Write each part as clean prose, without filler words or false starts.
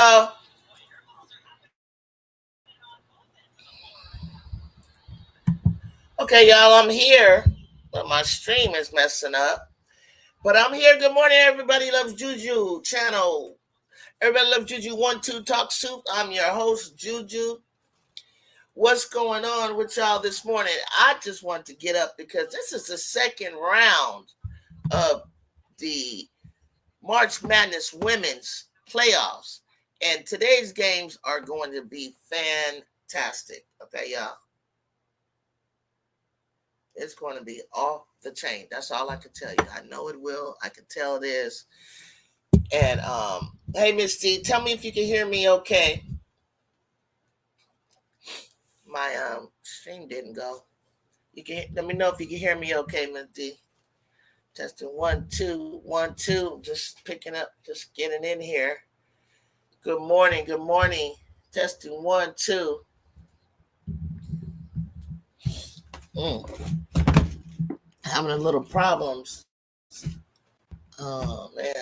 Oh, okay, y'all, I'm here, but my stream is messing up. But I'm here. Good morning, everybody. Loves Juju channel. Everybody loves Juju 1-2 Talk Soup. I'm your host, Juju. What's going on with y'all this morning? I just want to get up because this is the second round of the March Madness Women's Playoffs. And today's games are going to be fantastic. Okay, y'all. It's going to be off the chain. That's all I can tell you. I know it will. I can tell it is. And hey, Miss D, tell me if you can hear me okay. My stream didn't go. You can let me know if you can hear me okay, Miss D. Testing 1-2, 1-2. Just picking up, just getting in here. Good morning, good morning. Testing 1-2. Having a little problems. Oh man.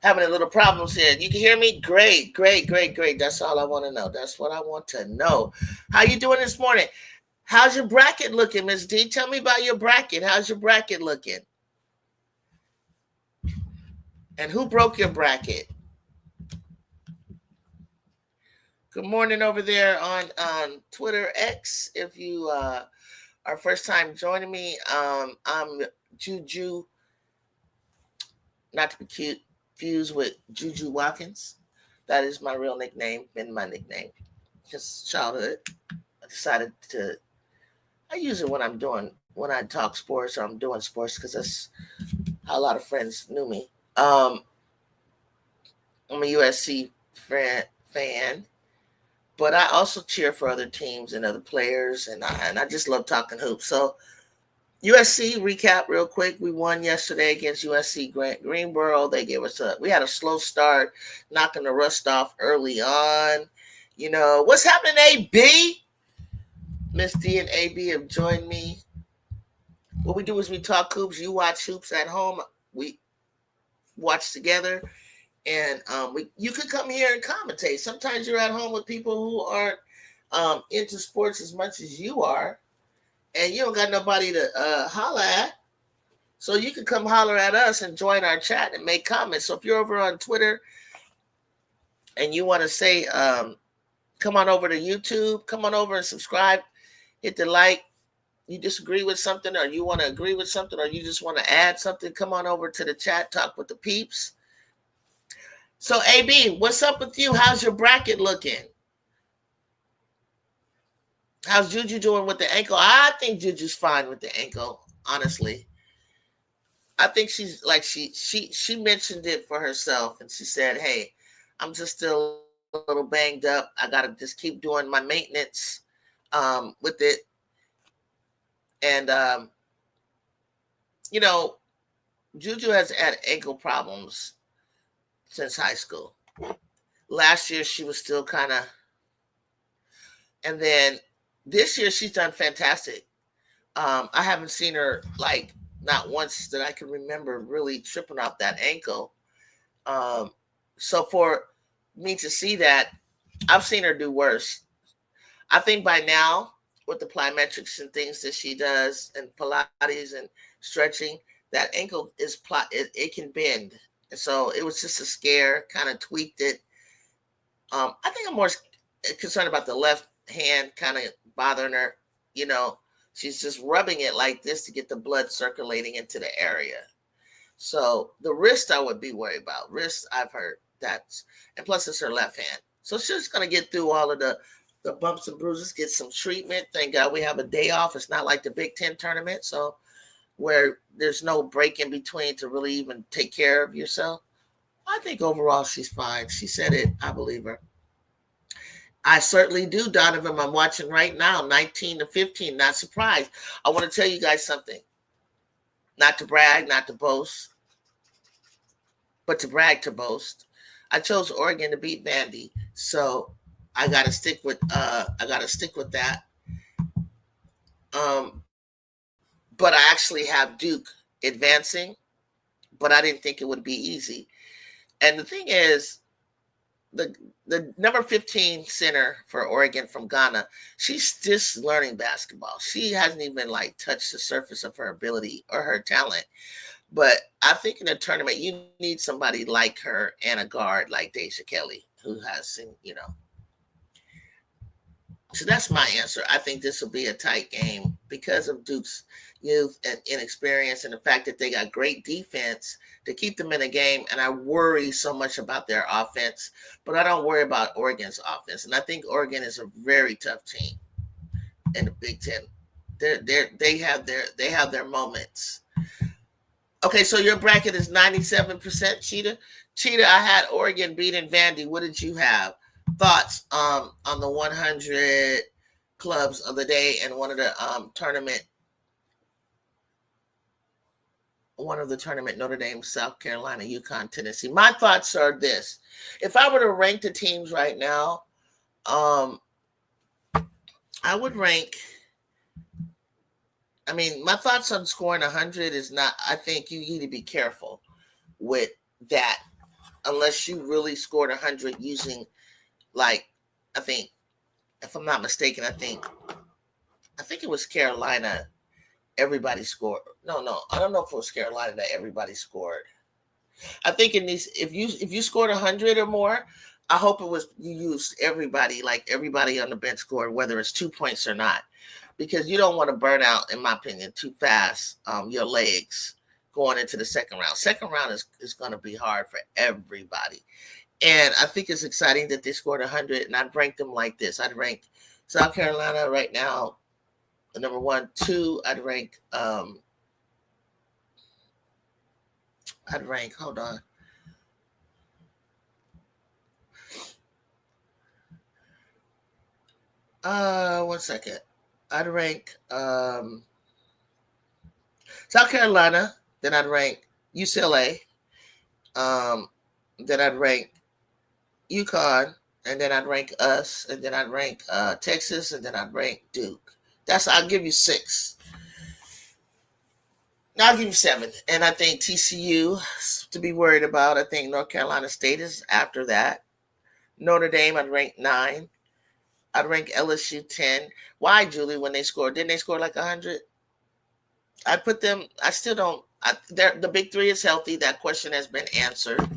Having a little problems here. You can hear me? Great, great, great, great. That's all I want to know. That's what I want to know. How you doing this morning? How's your bracket looking, Miss D? Tell me about your bracket. How's your bracket looking? And who broke your bracket? Good morning over there on Twitter X. If you are first time joining me, I'm Juju, not to be cute, fused with Juju Watkins. That is my real nickname, been my nickname since childhood. I decided to, I use it when I talk sports or I'm doing sports because that's how a lot of friends knew me. I'm a USC fan, but I also cheer for other teams and other players, and I just love talking hoops. So USC recap real quick. We won yesterday against USC Greenboro. They gave us we had a slow start, knocking the rust off early on. You know, what's happening, AB? Miss D and AB have joined me. What we do is we talk hoops. You watch hoops at home. We watch together. And you could come here and commentate. Sometimes you're at home with people who aren't into sports as much as you are, and you don't got nobody to holler at. So you can come holler at us and join our chat and make comments. So if you're over on Twitter and you want to say, come on over to YouTube, come on over and subscribe, hit the like. You disagree with something, or you want to agree with something, or you just want to add something, come on over to the chat, talk with the peeps. So, AB, what's up with you? How's your bracket looking? How's Juju doing with the ankle? I think Juju's fine with the ankle, honestly. I think she's like she mentioned it for herself, and she said, "Hey, I'm just still a little banged up. I got to just keep doing my maintenance with it." And you know, Juju has had ankle problems since high school. Last year, she was still kind of, and then this year she's done fantastic. I haven't seen her like not once that I can remember really tripping off that ankle. So for me to see that, I've seen her do worse. I think by now, with the plyometrics and things that she does and Pilates and stretching, that ankle is it can bend. And so it was just a scare, kind of tweaked it. I think I'm more concerned about the left hand kind of bothering her. You know, she's just rubbing it like this to get the blood circulating into the area. So the wrist I would be worried about. Wrist, I've heard that's, and plus it's her left hand. So she's gonna get through all of the bumps and bruises, get some treatment. Thank God we have a day off. It's not like the Big Ten tournament, so where there's no break in between to really even take care of yourself. I think overall she's fine. She said it. I believe her. I certainly do, Donovan. I'm watching right now, 19-15. Not surprised. I want to tell you guys something. Not to brag, not to boast, but to brag, to boast. I chose Oregon to beat Vandy, so I gotta stick with that. But I actually have Duke advancing, but I didn't think it would be easy. And the thing is, the the number 15 center for Oregon from Ghana, she's just learning basketball. She hasn't even like touched the surface of her ability or her talent. But I think in a tournament, you need somebody like her and a guard like Deja Kelly, who has, so that's my answer. I think this will be a tight game because of Duke's youth and inexperience and the fact that they got great defense to keep them in a game. And I worry so much about their offense, but I don't worry about Oregon's offense. And I think Oregon is a very tough team in the Big Ten. They have their moments. Okay, so your bracket is 97%, Cheetah. Cheetah, I had Oregon beating Vandy. What did you have? Thoughts on the 100 clubs of the day and one of the tournament, Notre Dame, South Carolina, UConn, Tennessee. My thoughts are this. If I were to rank the teams right now, I would rank, my thoughts on scoring 100 is not, I think you need to be careful with that unless you really scored 100 using, like, I think, if I'm not mistaken, I think it was Carolina. Everybody scored. No, I don't know if it was Carolina that everybody scored. I think in these, if you scored 100 or more, I hope it was you used everybody, like everybody on the bench scored, whether it's 2 points or not, because you don't want to burn out, in my opinion, too fast your legs going into the second round. Second round is going to be hard for everybody. And I think it's exciting that they scored 100, and I'd rank them like this. I'd rank South Carolina right now, number 1, 2. Hold on. One second. I'd rank South Carolina, then I'd rank UCLA, then I'd rank UConn, and then I'd rank us, and then I'd rank Texas, and then I'd rank Duke. I'll give you 6. Now I'll give you 7. And I think TCU to be worried about. I think North Carolina State is after that. Notre Dame, I'd rank 9. I'd rank LSU 10. Why, Julie, when they scored? Didn't they score like 100? I'd put them, I still don't, the big 3 is healthy. That question has been answered.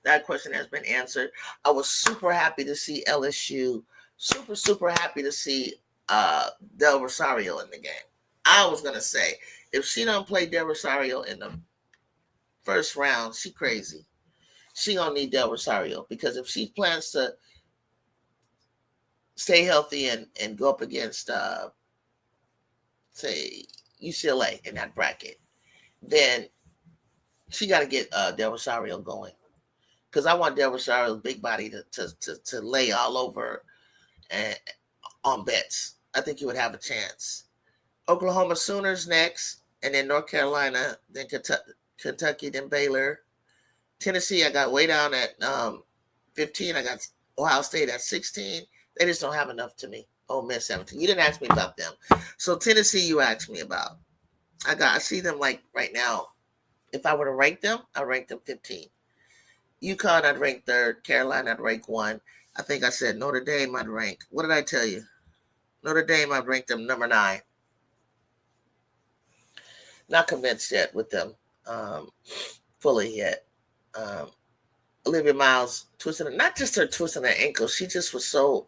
I was super happy to see LSU, super happy to see Del Rosario in the game. I was going to say, if she don't play Del Rosario in the first round, she crazy. She going to need Del Rosario, because if she plans to stay healthy and go up against, say, UCLA in that bracket, then she got to get Del Rosario going. Because I want Del Rosario's big body to lay all over and on bets. I think he would have a chance. Oklahoma Sooners next, and then North Carolina, then Kentucky, then Baylor. Tennessee, I got way down at 15. I got Ohio State at 16. They just don't have enough to me. Ole Miss 17. You didn't ask me about them. So Tennessee, you asked me about. I see them like right now. If I were to rank them, I rank them 15. UConn, I'd rank 3rd. Carolina, I'd rank 1. I think I said Notre Dame, I'd rank. What did I tell you? Notre Dame, I'd rank them number 9. Not convinced yet with them. um, fully yet. Um, Olivia Miles twisting, not just her twisting her ankle, she just was so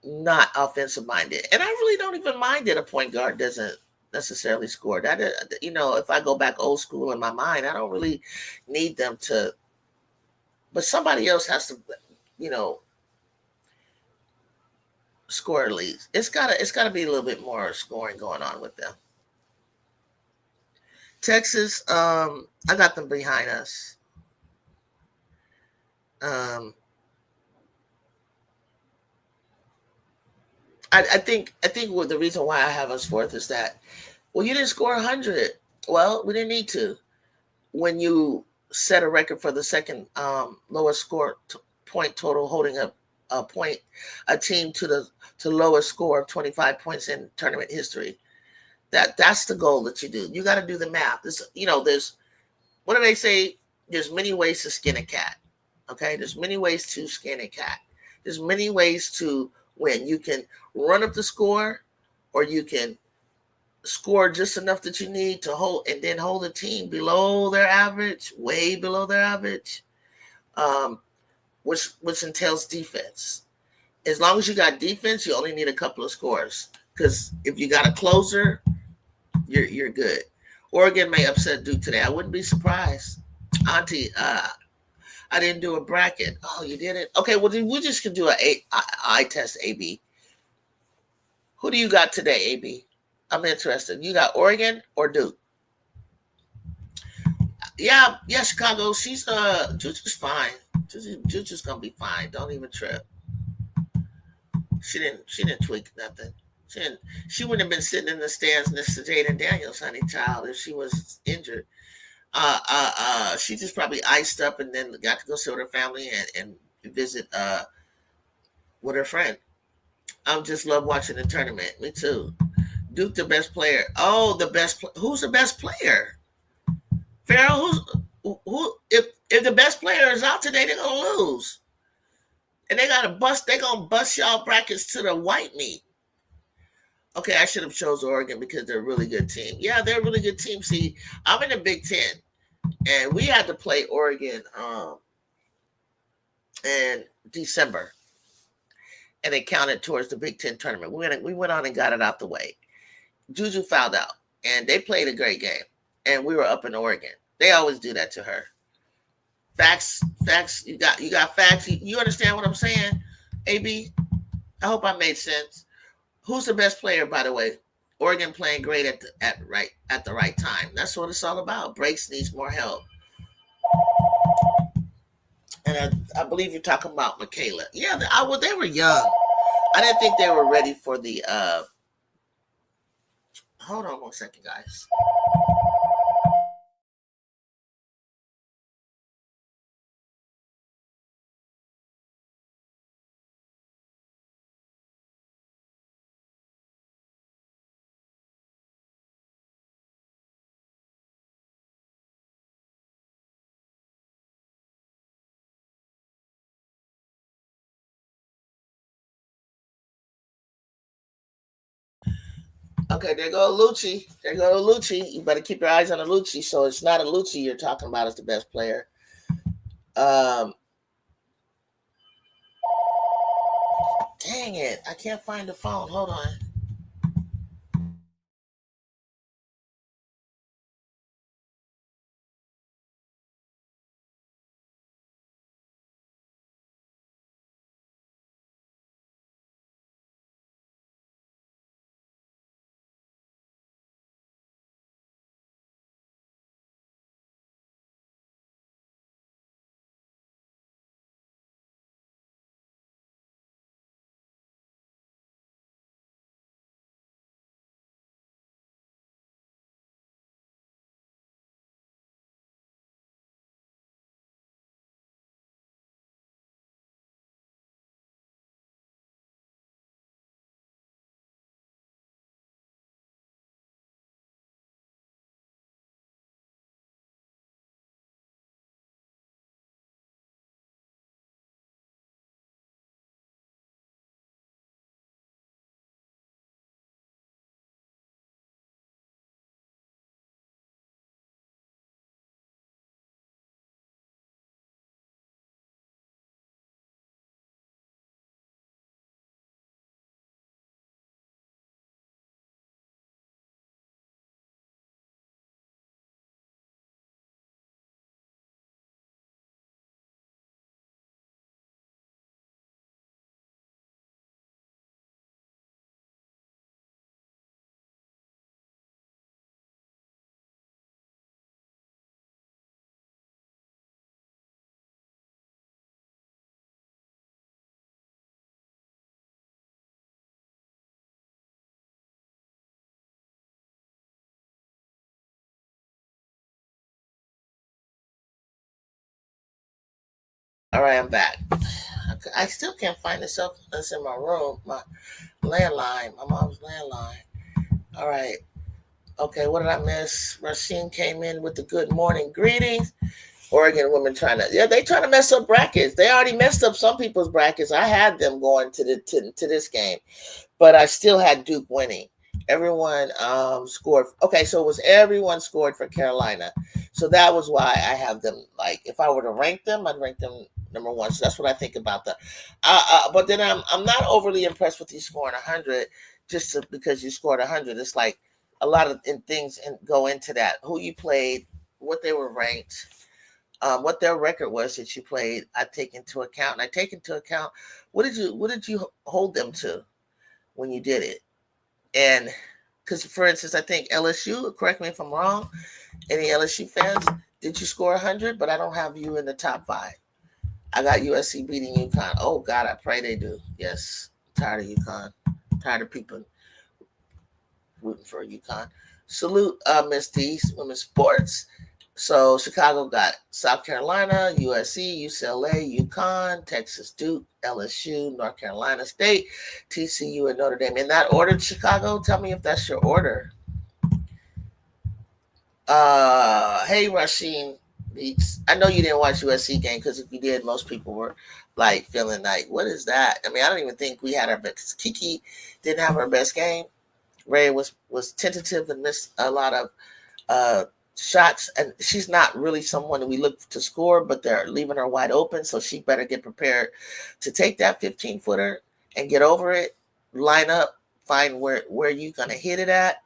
not offensive minded. And I really don't even mind that a point guard doesn't necessarily score. That if I go back old school in my mind, I don't really need them to. But somebody else has to, you know, score at least. It's gotta be a little bit more scoring going on with them. Texas, I got them behind us. Um, I think what the reason why I have us fourth is that, well, you didn't score 100. Well, we didn't need to. When you set a record for the second lowest point total, holding a team to lowest score of 25 points in tournament history. That's the goal that you do. You got to do the math. There's what do they say? There's many ways to skin a cat. Okay, there's many ways to skin a cat. There's many ways to win. You can run up the score, or you can score just enough that you need to hold, and then hold the team below their average, way below their average, um, which entails defense. As long as you got defense, you only need a couple of scores. Because if you got a closer, you're good. Oregon may upset Duke today. I wouldn't be surprised. Auntie, I didn't do a bracket. Oh, you didn't? Okay, well, then we just can do eye test, AB. Who do you got today, AB? I'm interested. You got Oregon or Duke? Yeah, Chicago. Juju's fine. Juju's gonna be fine. Don't even trip. She didn't tweak nothing. She didn't, she wouldn't have been sitting in the stands next to Jaden Daniels, honey child, if she was injured. She just probably iced up and then got to go see with her family and visit with her friend. I just love watching the tournament. Me too. Duke the best player. Oh, the best. Who's the best player? Farrell. Who? If the best player is out today, they're gonna lose, and they gotta bust. They gonna bust y'all brackets to the white meat. Okay, I should have chose Oregon because they're a really good team. Yeah, they're a really good team. See, I'm in the Big Ten, and we had to play Oregon in December, and it counted towards the Big Ten tournament. We went on and got it out the way. Juju fouled out, and they played a great game, and we were up in Oregon. They always do that to her. Facts. You got facts. You understand what I'm saying, AB? I hope I made sense. Who's the best player, by the way? Oregon playing great at the right time. That's what it's all about. Breaks needs more help, and I believe you're talking about Michaela. Yeah, they were young. I didn't think they were ready for the. Hold on 1 second, guys. Okay, there go Lucci. There go Lucci. You better keep your eyes on the Lucci. So it's not a Lucci you're talking about as the best player. Um, Dang it, I can't find the phone. Hold on. All right, I'm back. I still can't find this up. That's in my room, my landline, my mom's landline. All right. Okay, what did I miss? Rasheen came in with the good morning greetings. Oregon women trying to, yeah, they trying to mess up brackets. They already messed up some people's brackets. I had them going to this game, but I still had Duke winning. Everyone scored. Okay, so it was everyone scored for Carolina. So that was why I have them. Like, if I were to rank them, I'd rank them number one. So that's what I think about the. But then I'm not overly impressed with you scoring 100 because you scored 100. It's like a lot of things go into that. Who you played, what they were ranked, what their record was that you played. I take into account, and I take into account what did you hold them to when you did it. And because, for instance, I think LSU, correct me if I'm wrong, any LSU fans, did you score 100? But I don't have you in the top five. I got USC beating UConn. Oh, God, I pray they do. Yes, I'm tired of UConn. I'm tired of people rooting for UConn. Salute, Miss D's, Women's Sports. So Chicago got South Carolina, USC, UCLA, UConn, Texas Duke, LSU, North Carolina State, TCU, and Notre Dame. In that order, Chicago? Tell me if that's your order. Hey, Rasheen Beats. I know you didn't watch USC game because if you did, most people were like feeling like, what is that? I mean, I don't even think we had our best. Kiki didn't have her best game. Ray was tentative and missed a lot of uh, shots, and she's not really someone that we look to score, but they're leaving her wide open, so she better get prepared to take that 15-footer and get over it, line up, find where you're going to hit it at.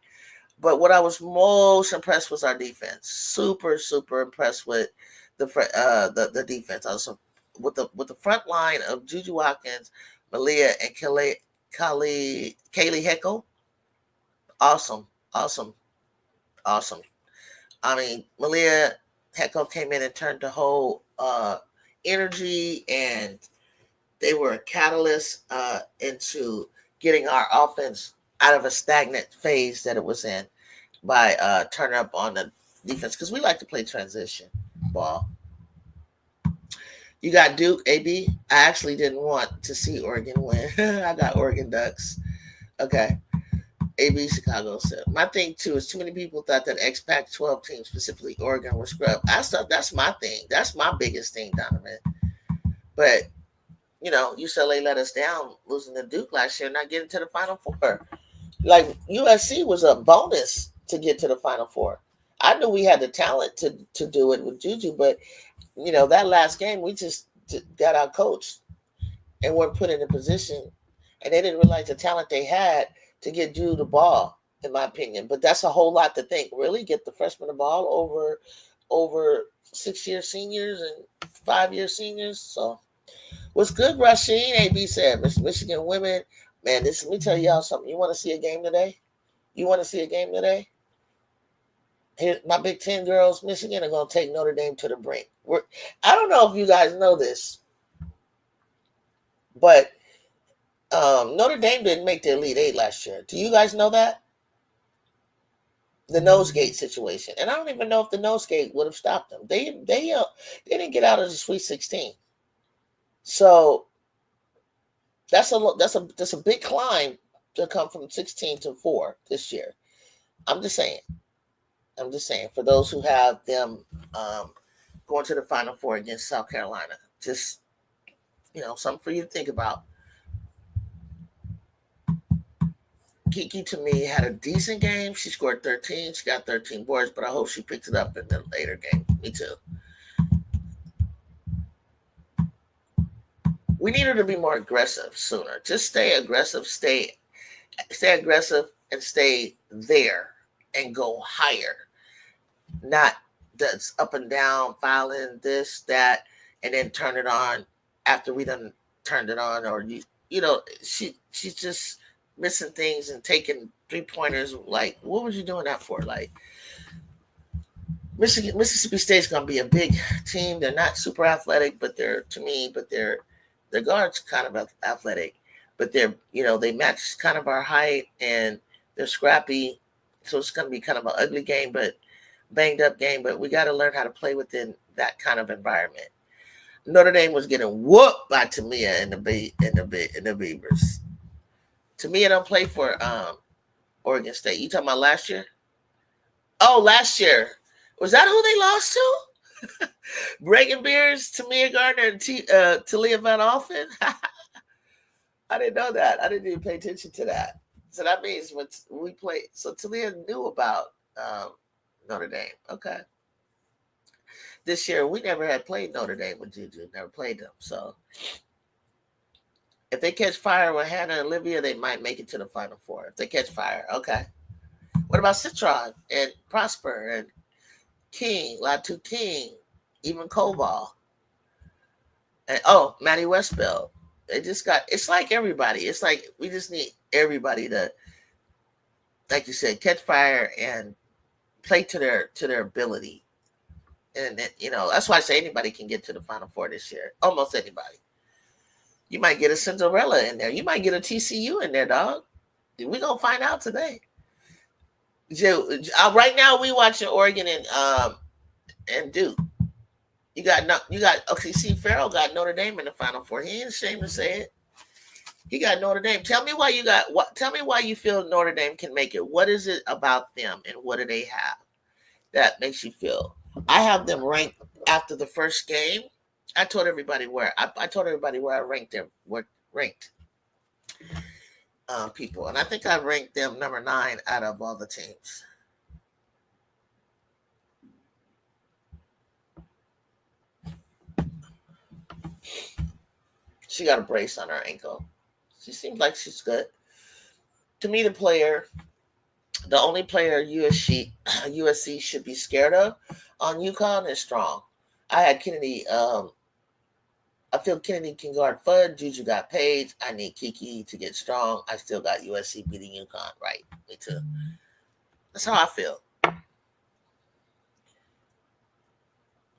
But what I was most impressed was our defense. Super, super impressed with the defense. Also with the front line of Juju Watkins, Malia, and Kaylee Heckel. Awesome, awesome, awesome. I mean, Malia Heckel came in and turned the whole energy, and they were a catalyst into getting our offense out of a stagnant phase that it was in by turning up on the defense, because we like to play transition ball. You got Duke, AB. I actually didn't want to see Oregon win. I got Oregon Ducks. Okay. AB Chicago said. My thing too is too many people thought that Pac-12 teams, specifically Oregon, were scrub. That's my thing. That's my biggest thing, Donovan. But UCLA let us down losing to Duke last year, not getting to the Final Four. Like USC was a bonus to get to the Final Four. I knew we had the talent to do it with Juju, but that last game we just got out coached and weren't put in a position, and they didn't realize the talent they had to get Juju the ball, in my opinion. But that's a whole lot to think. Really, get the freshman the ball over 6-year seniors and 5-year seniors. So, what's good, Rasheen? AB said, Michigan women, man. Let me tell y'all something. You want to see a game today? You want to see a game today? Here, my Big Ten girls, Michigan are going to take Notre Dame to the brink. I don't know if you guys know this, but Notre Dame didn't make the Elite Eight last year. Do you guys know that? The nosegate situation, and I don't even know if the nosegate would have stopped them. They didn't get out of the Sweet 16, so that's a big climb to come from 16 to 4 this year. I'm just saying. For those who have them going to the Final Four against South Carolina, just something for you to think about. Kiki, to me, had a decent game. She scored 13. She got 13 boards, but I hope she picks it up in the later game. Me too. We need her to be more aggressive sooner. Just stay aggressive. Stay aggressive and stay there and go higher. Not that's up and down, filing this, that, and then turn it on after we done turned it on. Or she's just missing things and taking 3-pointers. Like, what was you doing that for? Like, Mississippi State's gonna be a big team. They're not super athletic, but their guards kind of athletic, but they match kind of our height and they're scrappy. So it's gonna be kind of an ugly game, but banged up game. But we got to learn how to play within that kind of environment. Notre Dame was getting whooped by Tamia and the Beavers. Tamia don't play for Oregon State. You talking about last year? Oh, last year. Was that who they lost to? Reagan Beers, Tamia Gardner, and Talia Van Alphen? I didn't know that. I didn't even pay attention to that. So that means when we played, so Talia knew about Notre Dame. Okay. This year, we never had played Notre Dame with Juju. Never played them. So if they catch fire with Hannah and Olivia, they might make it to the Final Four. If they catch fire, okay. What about Citron and Prosper and King, Latu King, even Koval? And Maddie Westbell. They just got, it's like everybody. It's like we just need everybody to, like you said, catch fire and play to their ability. And that's why I say anybody can get to the Final Four this year. Almost anybody. You might get a Cinderella in there. You might get a TCU in there, dog. We're gonna find out today. Right now we watching Oregon and Duke. You got okay. See, Farrell got Notre Dame in the Final Four. He ain't ashamed to say it. He got Notre Dame. Tell me why you feel Notre Dame can make it. What is it about them, and what do they have that makes you feel? I have them ranked after the first game. I told everybody where I ranked them. Ranked people, and I think I ranked them number 9 out of all the teams. She got a brace on her ankle. She seems like she's good. To me, the only player USC should be scared of on UConn is Strong. I had Kennedy. I feel Kennedy can guard Fudd. Juju got Page. I need Kiki to get strong. I still got USC beating UConn. Right. Me too. That's how I feel.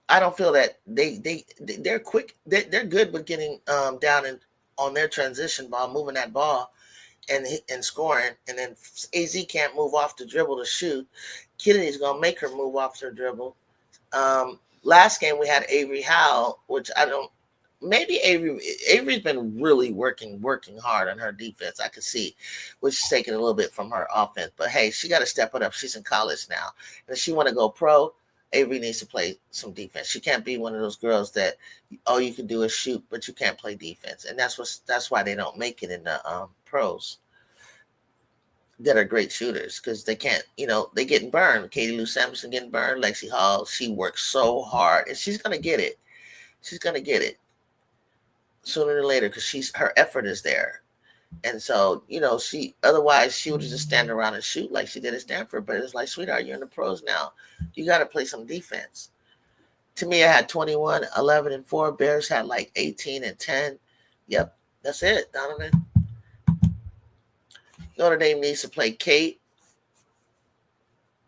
I don't feel that they're quick. They're good with getting down and on their transition ball, moving that ball and scoring. And then AZ can't move off the dribble to shoot. Kennedy's gonna make her move off her dribble. Last game we had Avery Howe, which I don't. Maybe Avery's been really working hard on her defense. I could see, which is taking a little bit from her offense. But hey, she got to step it up. She's in college now, and if she want to go pro, Avery needs to play some defense. She can't be one of those girls that all you can do is shoot, but you can't play defense, and that's why they don't make it in the pros that are great shooters because they can't. They getting burned. Katie Lou Sampson getting burned. Lexi Hall, she works so hard, and she's gonna get it. She's gonna get it sooner than later because her effort is there. And so, otherwise she would just stand around and shoot like she did at Stanford. But it's like, sweetheart, you're in the pros now. You got to play some defense. To me, I had 21, 11, and 4. Bears had like 18 and 10. Yep, that's it, Donovan. Notre Dame needs to play Kate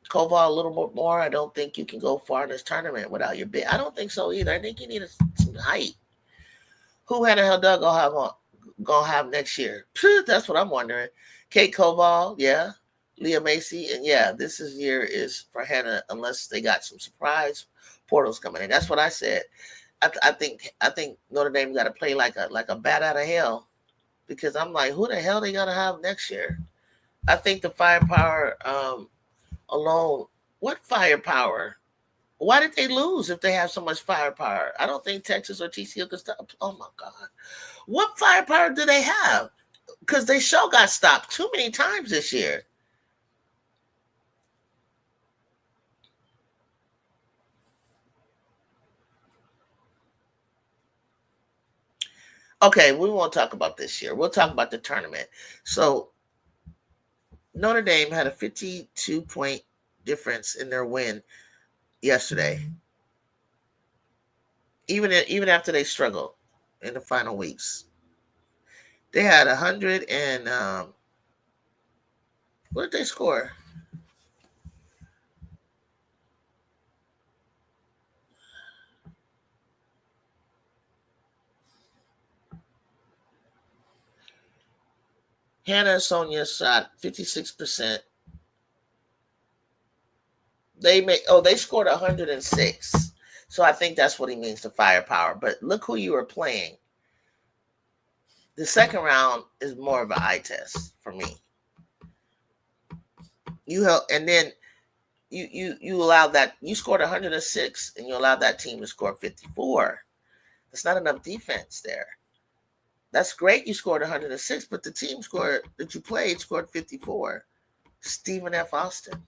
Koval a little more. I don't think you can go far in this tournament without your big. I don't think so either. I think you need some height. Who Hannah Hell-Doug gonna have next year? That's what I'm wondering. Kate Koval, yeah. Leah Macy, and yeah, this year is for Hannah unless they got some surprise portals coming in. That's what I said. I think Notre Dame got to play like a bat out of hell because I'm like, who the hell they gonna have next year? I think the firepower alone. What firepower? Why did they lose if they have so much firepower? I don't think Texas or TCU could stop. Oh, my God. What firepower do they have? Because they show got stopped too many times this year. Okay, we won't talk about this year. We'll talk about the tournament. So Notre Dame had a 52-point difference in their win yesterday. Even after they struggled in the final weeks. They had 100 and what did they score? Hannah and Sonia shot 56%. They scored 106. So I think that's what he means to firepower. But look who you are playing. The second round is more of an eye test for me. You help, and then you allow that you scored 106, and you allowed that team to score 54. That's not enough defense there. That's great. You scored 106, but the team scored that you played scored 54. Stephen F. Austin.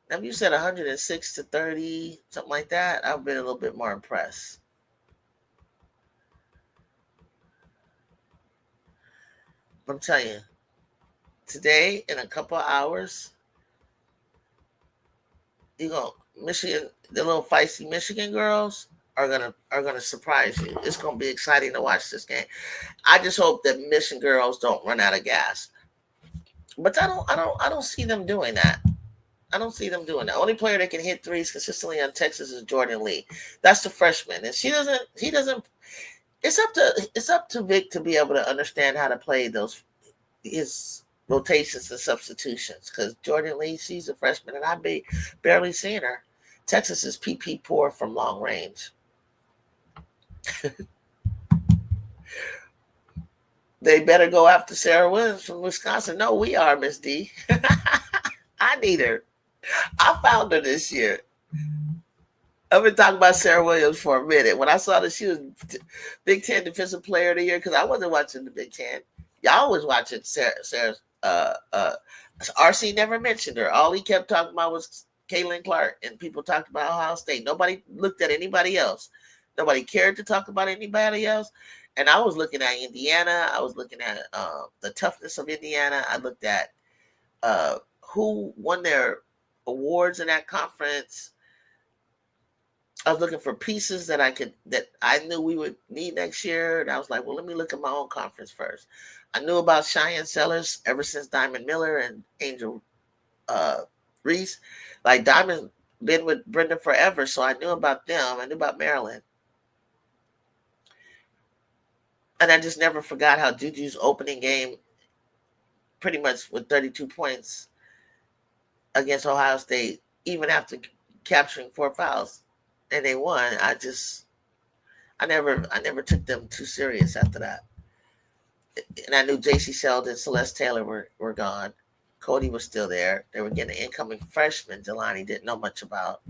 Now, if you said 106 to 30, something like that, I've been a little bit more impressed. But I'm telling you, today in a couple of hours, you go Michigan. The little feisty Michigan girls are gonna surprise you. It's gonna be exciting to watch this game. I just hope that Michigan girls don't run out of gas. But I don't see them doing that. I don't see them doing that. The only player that can hit threes consistently on Texas is Jordan Lee. That's the freshman, and she doesn't. He doesn't. It's up to Vic to be able to understand how to play those his rotations and substitutions. Because Jordan Lee, she's a freshman, and I've barely seen her. Texas is PP poor from long range. They better go after Sarah Williams from Wisconsin. No, we are, Miss D. I need her. I found her this year. I've been talking about Sarah Williams for a minute. When I saw that she was Big Ten Defensive Player of the Year, because I wasn't watching the Big Ten. Y'all was watching Sarah's. RC never mentioned her. All he kept talking about was Caitlin Clark, and people talked about Ohio State. Nobody looked at anybody else. Nobody cared to talk about anybody else. And I was looking at Indiana. I was looking at the toughness of Indiana. I looked at who won their awards in that conference. I was looking for pieces that I knew we would need next year. And I was like, well, let me look at my own conference first. I knew about Cheyenne Sellers ever since Diamond Miller and Angel Reese. Like, Diamond been with Brenda forever, so I knew about them. I knew about Maryland. And I just never forgot how Juju's opening game, pretty much with 32 points against Ohio State, even after capturing 4 fouls, and they won. I never took them too serious after that. And I knew J.C. Sheldon, Celeste Taylor were gone. Cody was still there. They were getting an incoming freshman, Jelani didn't know much about.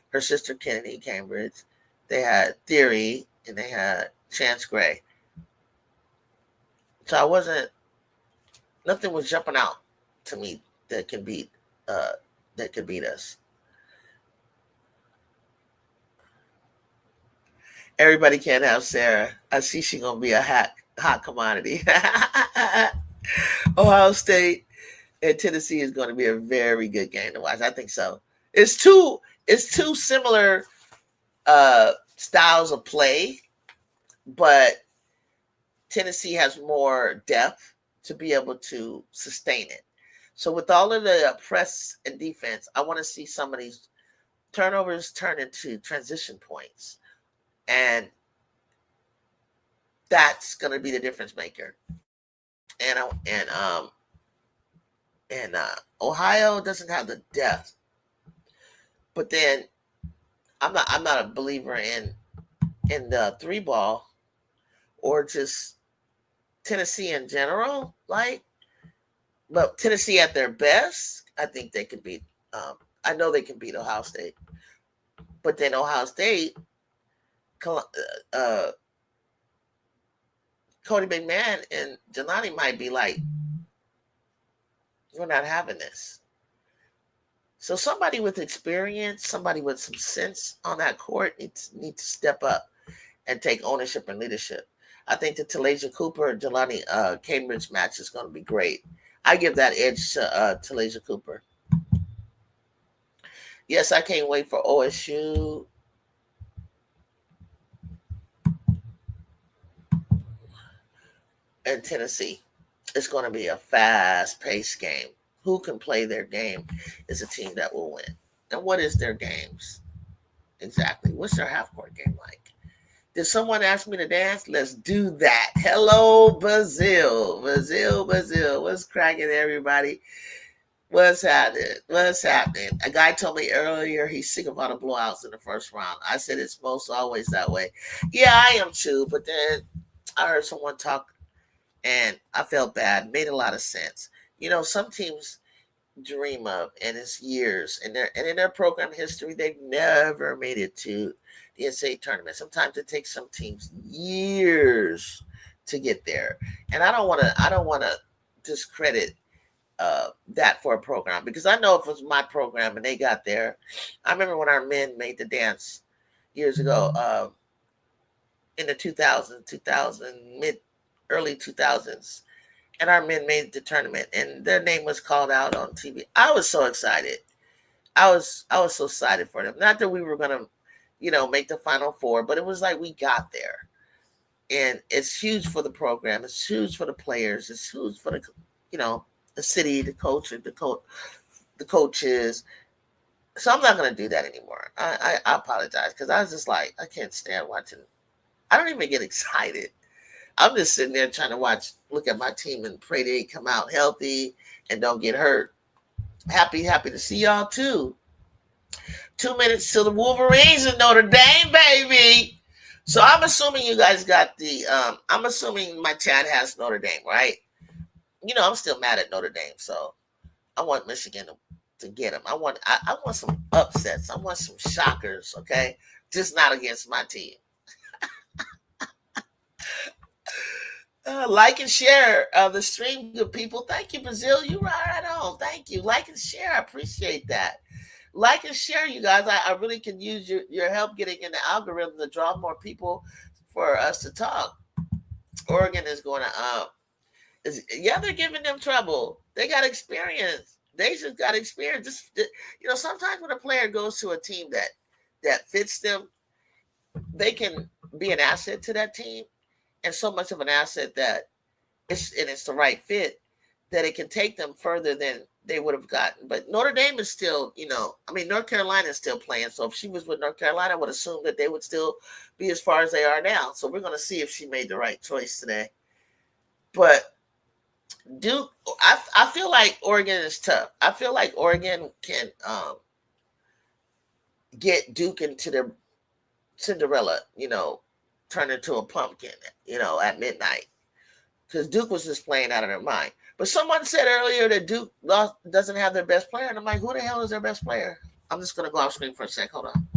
Her sister Kennedy, Cambridge. They had Theory, and they had Chance Gray. So nothing was jumping out to me that could beat us. Everybody can't have Sarah. I see she's gonna be a hot commodity. Ohio State and Tennessee is going to be a very good game to watch. I think so. It's two similar styles of play, but Tennessee has more depth to be able to sustain it. So with all of the press and defense, I want to see some of these turnovers turn into transition points. And that's going to be the difference maker. And Ohio doesn't have the depth. But then I'm not a believer in the 3-ball or just Tennessee in general. But Tennessee at their best, I think they could beat. I know they can beat Ohio State. But then Ohio State, Cody McMahon and Jelani might be like, we're not having this. So somebody with experience, somebody with some sense on that court needs to step up and take ownership and leadership. I think the Talasia Cooper Jelani Cambridge match is going to be great. I give that edge to Talasia Cooper. Yes, I can't wait for OSU. And Tennessee. It's going to be a fast-paced game. Who can play their game is a team that will win. And what is their games? Exactly. What's their half-court game like? Did someone ask me to dance? Let's do that. Hello, Brazil. Brazil. What's cracking, everybody? What's happening? What's happening? A guy told me earlier he's sick of all the blowouts in the first round. I said it's most always that way. Yeah, I am too. But then I heard someone talk and I felt bad. Made a lot of sense. Some teams dream of, and it's years, and in their program history, they've never made it to the NCAA tournament. Sometimes it takes some teams years to get there, and I don't want to discredit that for a program because I know if it was my program and they got there, I remember when our men made the dance years ago in the 2000s, 2000 mid early 2000s, and our men made the tournament and their name was called out on TV. I was so excited. I was so excited for them. Not that we were gonna, make the final four, but it was like we got there. And it's huge for the program. It's huge for the players. It's huge for you know, the city, the coach, the coaches. So I'm not gonna do that anymore. I apologize because I was just like I can't stand watching. I don't even get excited. I'm just sitting there trying to look at my team and pray they come out healthy and don't get hurt. Happy to see y'all too. 2 minutes till the Wolverines in Notre Dame, baby. So I'm assuming you guys got the. I'm assuming my chat has Notre Dame, right? I'm still mad at Notre Dame, so I want Michigan to get them. I want some upsets. I want some shockers. Okay, just not against my team. Like and share the stream, good people. Thank you, Brazil. You right on. Thank you. Like and share. I appreciate that. Like and share, you guys. I really can use your help getting in the algorithm to draw more people for us to talk. Oregon is going to yeah, they're giving them trouble. They got experience. They just got experience. Sometimes when a player goes to a team that fits them, they can be an asset to that team, and so much of an asset that it's the right fit that it can take them further than they would have gotten. But Notre Dame is still, North Carolina is still playing. So if she was with North Carolina, I would assume that they would still be as far as they are now. So we're going to see if she made the right choice today. But Duke, I feel like Oregon is tough. I feel like Oregon can get Duke into their Cinderella, turn into a pumpkin, at midnight. Because Duke was just playing out of their mind. But someone said earlier that Duke doesn't have their best player. And I'm like, who the hell is their best player? I'm just going to go off screen for a sec. Hold on.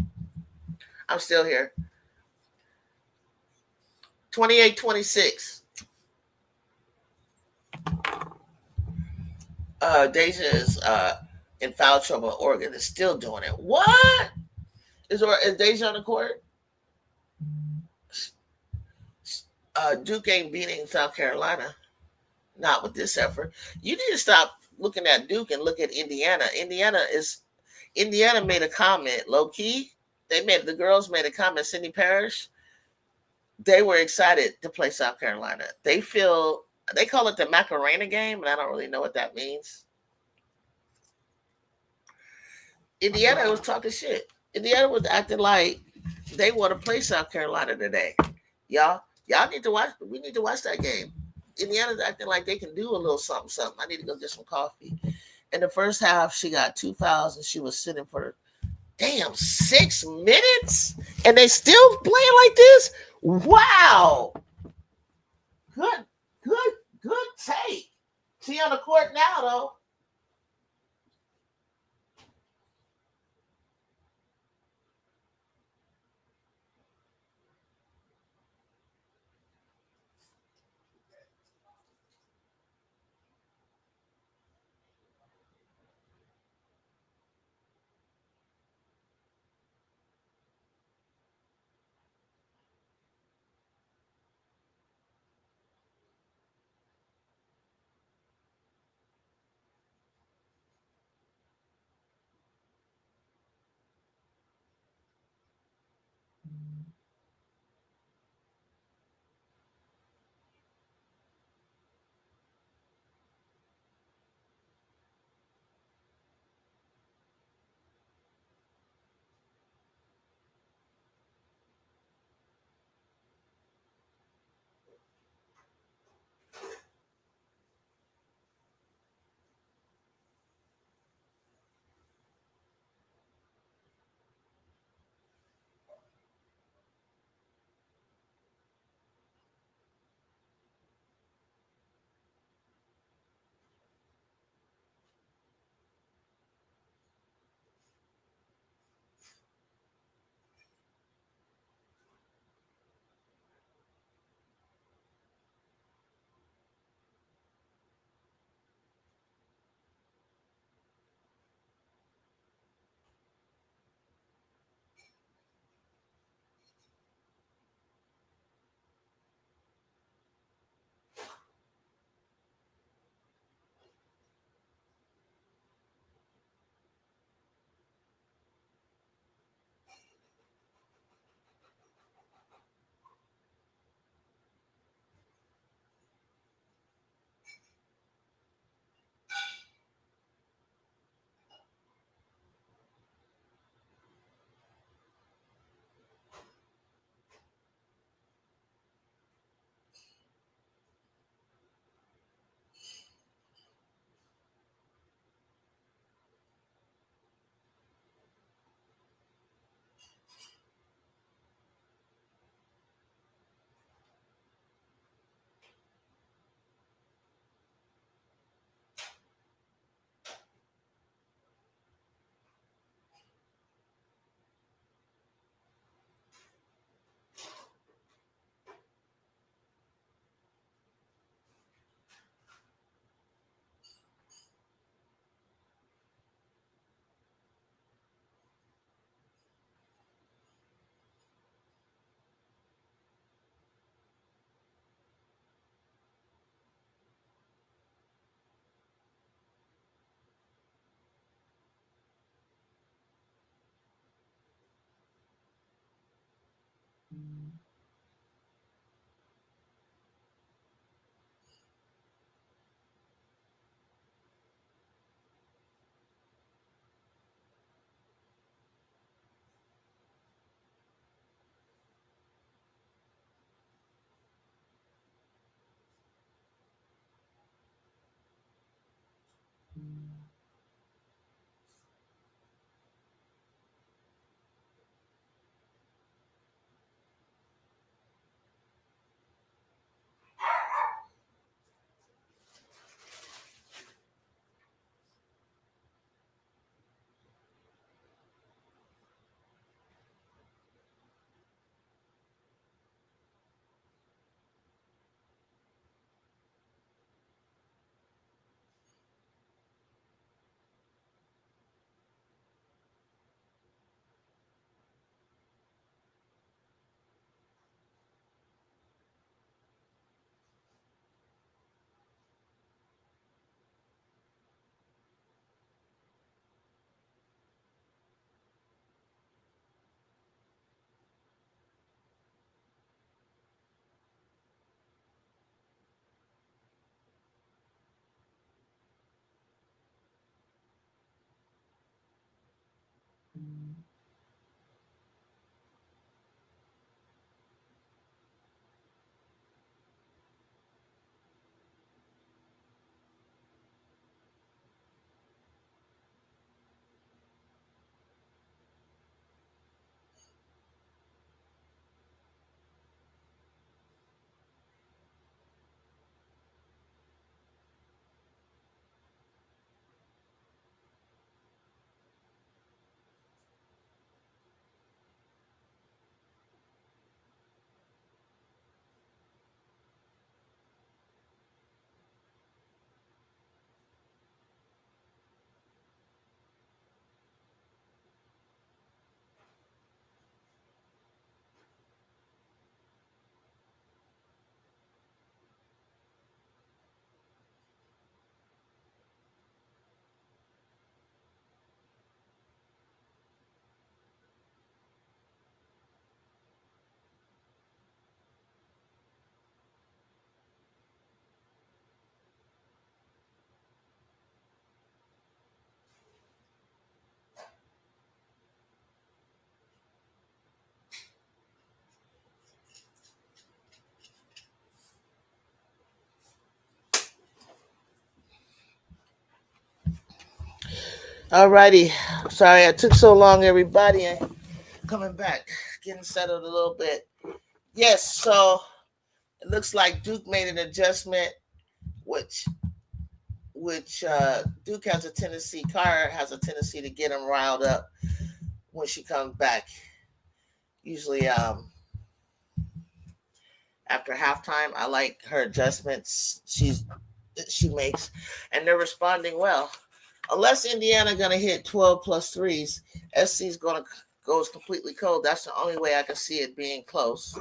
I'm still here. 28-26. Deja is in foul trouble. Oregon is still doing it. What? Is Deja on the court? Duke ain't beating South Carolina. Not with this effort. You need to stop looking at Duke and look at Indiana. Indiana made a comment, low key. The girls made a comment. Sydney Parrish, they were excited to play South Carolina. They call it the Macarena game, and I don't really know what that means. Indiana was talking shit. Indiana was acting like they want to play South Carolina today. Y'all need to watch. We need to watch that game. Indiana's acting like they can do a little something, something. I need to go get some coffee. In the first half, she got 2 fouls and she was sitting for damn 6 minutes, and they still playing like this. Wow, good, good, good take. She on the court now though. Alrighty. Sorry I took so long, everybody. Coming back, getting settled a little bit. Yes, so it looks like Duke made an adjustment, which Duke has a tendency, Cara has a tendency to get him riled up when she comes back. Usually, after halftime, I like her adjustments she makes, and they're responding well. Unless Indiana gonna hit 12 plus threes, SC's gonna goes completely cold. That's the only way I can see it being close.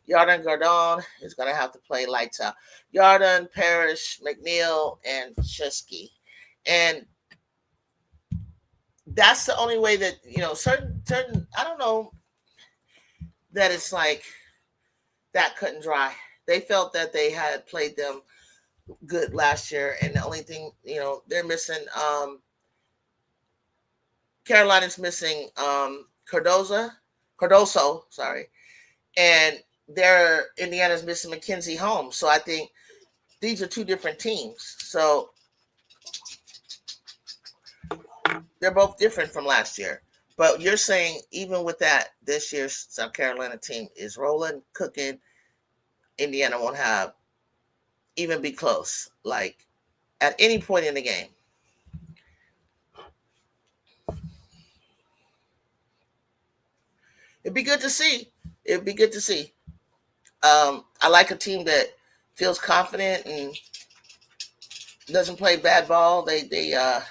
Yarden Gordon is gonna have to play lights out. Yarden, Parrish, McNeil, and Shusky. And that's the only way that certain I don't know that it's like that cut and dry. They felt that they had played them good last year, and the only thing they're missing. Carolina's missing Cardoso, sorry, and their Indiana's missing Mackenzie Holmes. So I think these are two different teams. So they're both different from last year. But you're saying even with that, this year's South Carolina team is rolling, cooking. Indiana won't have even be close, like at any point in the game. It'd be good to see. It'd be good to see. I like a team that feels confident and doesn't play bad ball. They're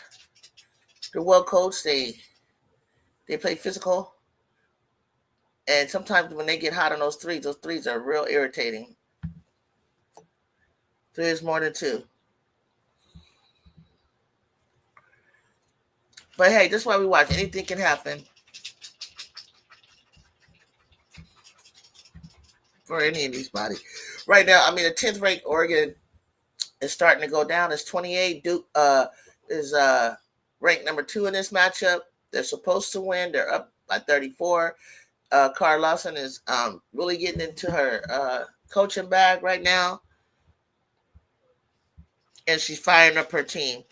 well coached. They play physical, and sometimes when they get hot on those threes are real irritating. Three is more than two. But hey, this is why we watch. Anything can happen for any of these bodies. Right now, I mean, the 10th ranked Oregon is starting to go down. It's 28. Duke is ranked number 2 in this matchup. They're supposed to win. They're up by 34. Carl Lawson is really getting into her coaching bag right now, and she's firing up her team.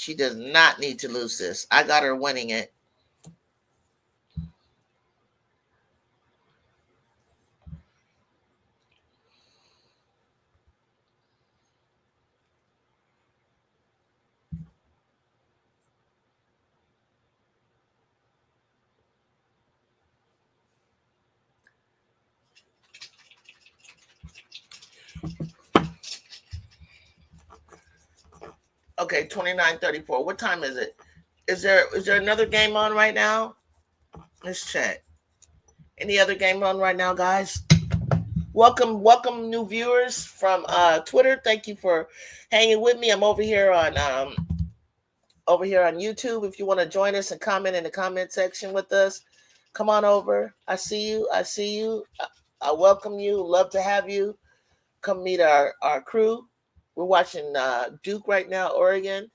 She does not need to lose this. I got her winning it. Okay, 29:34. What time is it? Is there another game on right now? Let's check. Any other game on right now, guys? Welcome new viewers from Twitter. Thank you for hanging with me. I'm over here on YouTube. If you want to join us and comment in the comment section with us, come on over. I see you. I see you. I welcome you. Love to have you. Come meet our crew. We're watching Duke right now, Oregon.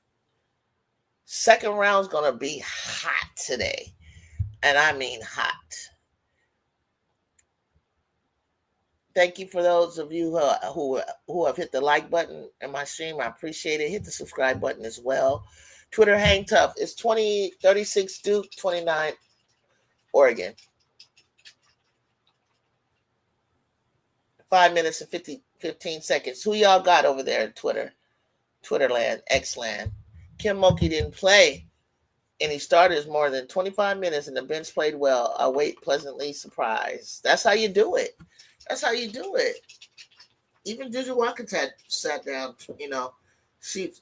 Second round's gonna be hot today, and I mean hot. Thank you for those of you who have hit the like button in my stream. I appreciate it. Hit the subscribe button as well. Twitter hang tough. It's 36 Duke, 29 Oregon. 5 minutes and 15 seconds. Who y'all got over there in Twitterland, Xland? Kim Mulkey didn't play, and he started more than 25 minutes, and the bench played well. I wait pleasantly surprised. That's how you do it. That's how you do it. Even Juju Watkins sat down. She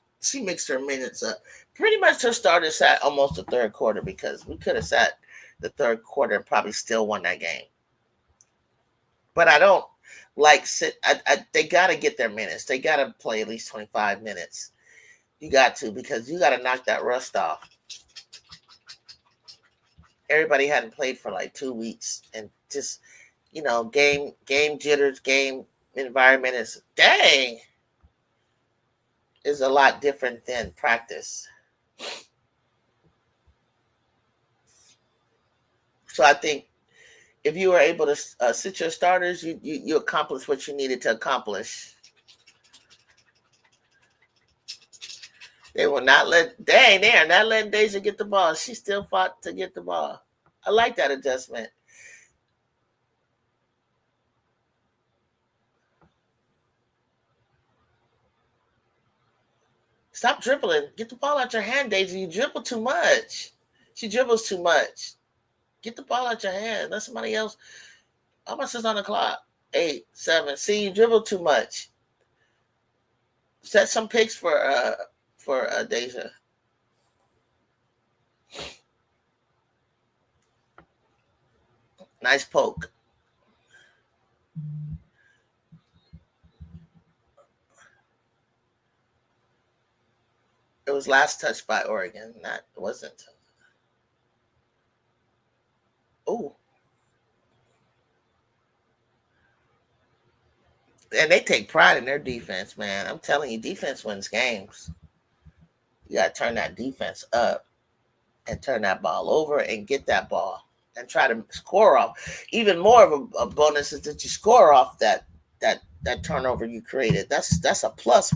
mixed her minutes up. Pretty much her starter sat almost the third quarter, because we could have sat the third quarter and probably still won that game. But I don't like sit. They got to get their minutes. They got to play at least 25 minutes. You got to, because you got to knock that rust off. Everybody hadn't played for like 2 weeks, and just game jitters, game environment is a lot different than practice. So I think if you were able to sit your starters, you accomplished what you needed to accomplish. They will not they are not letting Deja get the ball. She still fought to get the ball. I like that adjustment. Stop dribbling. Get the ball out your hand, Deja. You dribble too much. She dribbles too much. Get the ball out your hand. Let somebody else. How much is on the clock? 8, 7. See, you dribble too much. Set some picks for Deja. Nice poke. It was last touched by Oregon. That wasn't. Oh. And they take pride in their defense, man. I'm telling you, defense wins games. You got to turn that defense up and turn that ball over and get that ball and try to score off. Even more of a bonus is that you score off that turnover you created. That's a plus.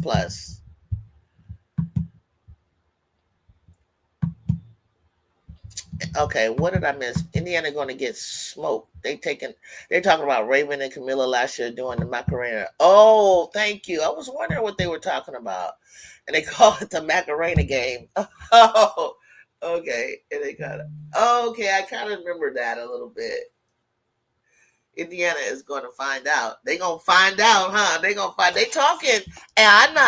Okay, what did I miss? Indiana going to get smoked. They're talking about Raven and Camilla last year doing the Macarena. Oh, thank you. I was wondering what they were talking about, and they call it the Macarena game. Oh, okay. And they got it. Okay, I kind of remember that a little bit. Indiana is going to find out. They're going to find out, huh? They're going to find. They talking, and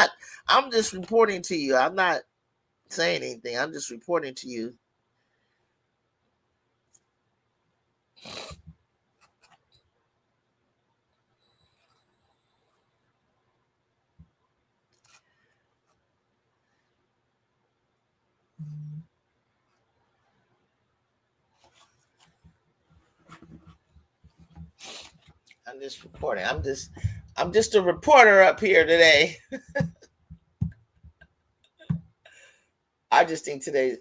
I'm just reporting to you. I'm not saying anything. I'm just reporting to you. I'm just reporting. I'm just a reporter up here today. I just think today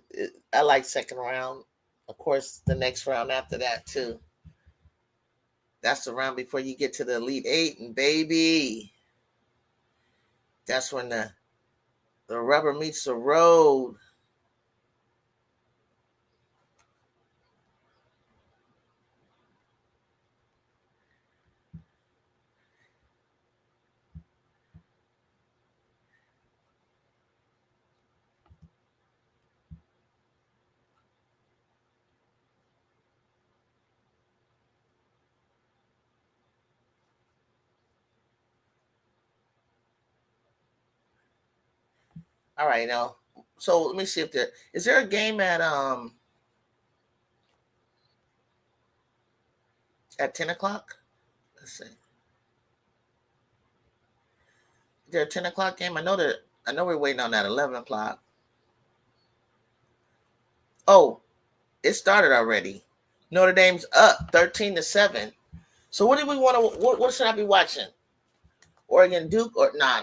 I like second round. Of course, the next round after that too. That's the round before you get to the Elite Eight, and baby, that's when the rubber meets the road. All right, now. So let me see if there is there a game at 10 o'clock. Let's see. Is there a 10 o'clock game? I know we're waiting on that 11 o'clock. Oh, it started already. Notre Dame's up 13-7. So what do we want to? What should I be watching? Oregon Duke or nah.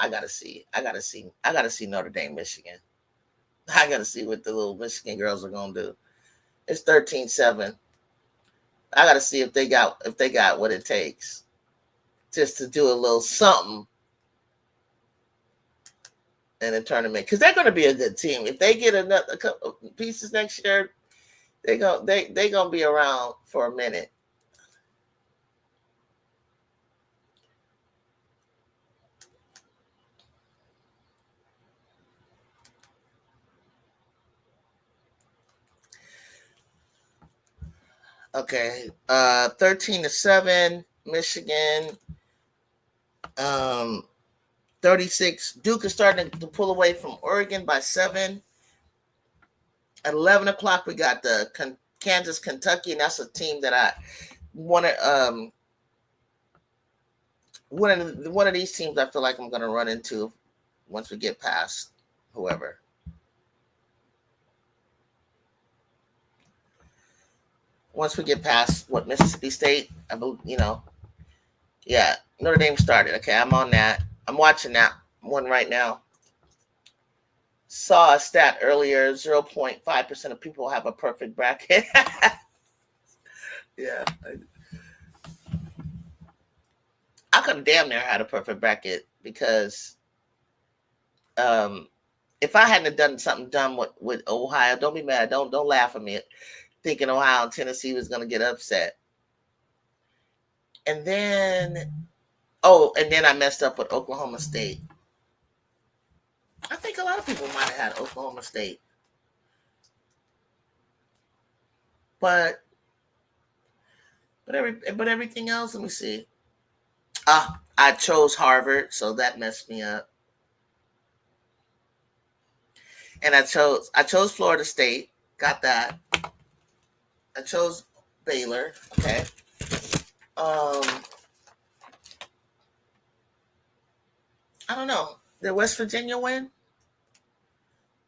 I gotta see. I gotta see Notre Dame Michigan. I gotta see what the little Michigan girls are gonna do. It's 13-7. I gotta see if they got what it takes just to do a little something in the tournament because they're gonna be a good team. If they get a couple pieces next year, they gonna be around for a minute. Okay, 13-7, Michigan. 36. Duke is starting to pull away from Oregon by 7. At 11 o'clock, we got the Kansas, Kentucky, and that's a team that I want to. One of these teams, I feel like I'm going to run into once we get past whoever. Once we get past Mississippi State, I believe yeah, Notre Dame started. Okay, I'm on that. I'm watching that one right now. Saw a stat earlier: 0.5% of people have a perfect bracket. Yeah, I could have damn near had a perfect bracket because if I hadn't done something dumb with Ohio, don't be mad. Don't laugh at me thinking Ohio and Tennessee was going to get upset. And then I messed up with Oklahoma State. I think a lot of people might have had Oklahoma State. But everything else, let me see. I chose Harvard, so that messed me up. And I chose Florida State. Got that. I chose Baylor. Okay. I don't know. Did West Virginia win?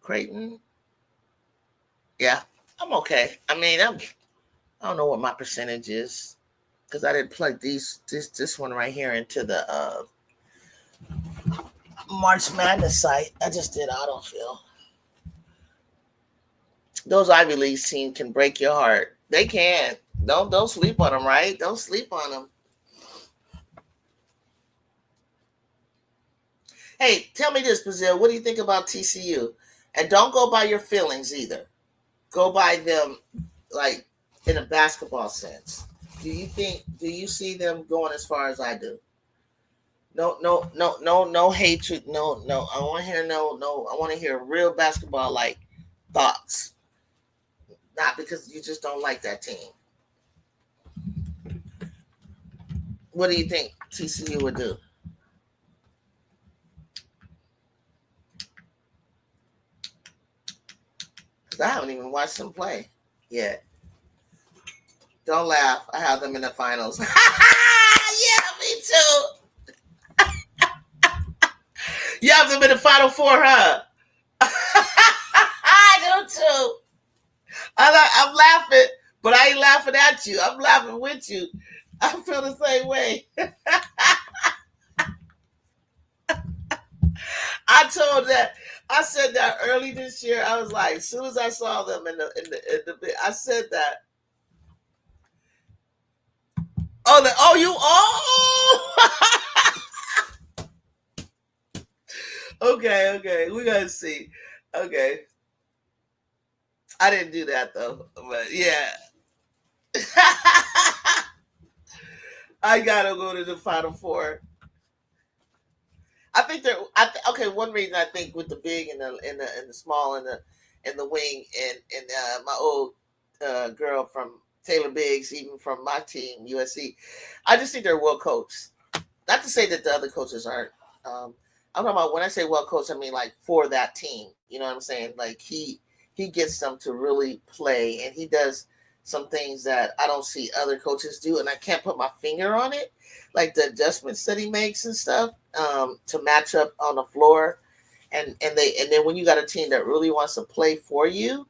Creighton? Yeah, I'm okay. I mean, I don't know what my percentage is because I didn't plug this one right here into the March Madness site. I just did autofill. Those Ivy League teams can break your heart. They can. Don't sleep on them, right? Don't sleep on them. Hey, tell me this, Brazil. What do you think about TCU? And don't go by your feelings either. Go by them like in a basketball sense. Do you see them going as far as I do? No hatred. No. I want to hear no. I want to hear real basketball like thoughts. Not because you just don't like that team. What do you think TCU would do? Because I haven't even watched them play yet. Don't laugh. I have them in the finals. Yeah, me too. You have them in the final four, huh? I do too. I'm laughing, but I ain't laughing at you. I'm laughing with you. I feel the same way. I said that early this year. I was like, as soon as I saw them in the I said that. Okay, we gotta see. Okay, I didn't do that though, but yeah. I gotta go to the final four. I think they're. Okay, one reason I think with the big and the small and the wing and my old girl from Taylor Biggs, even from my team USC, I just think they're well coached. Not to say that the other coaches aren't. I'm talking about when I say well coached, I mean like for that team. You know what I'm saying? Like he gets them to really play, and he does some things that I don't see other coaches do, and I can't put my finger on it, like the adjustments that he makes and stuff to match up on the floor, and then when you got a team that really wants to play for you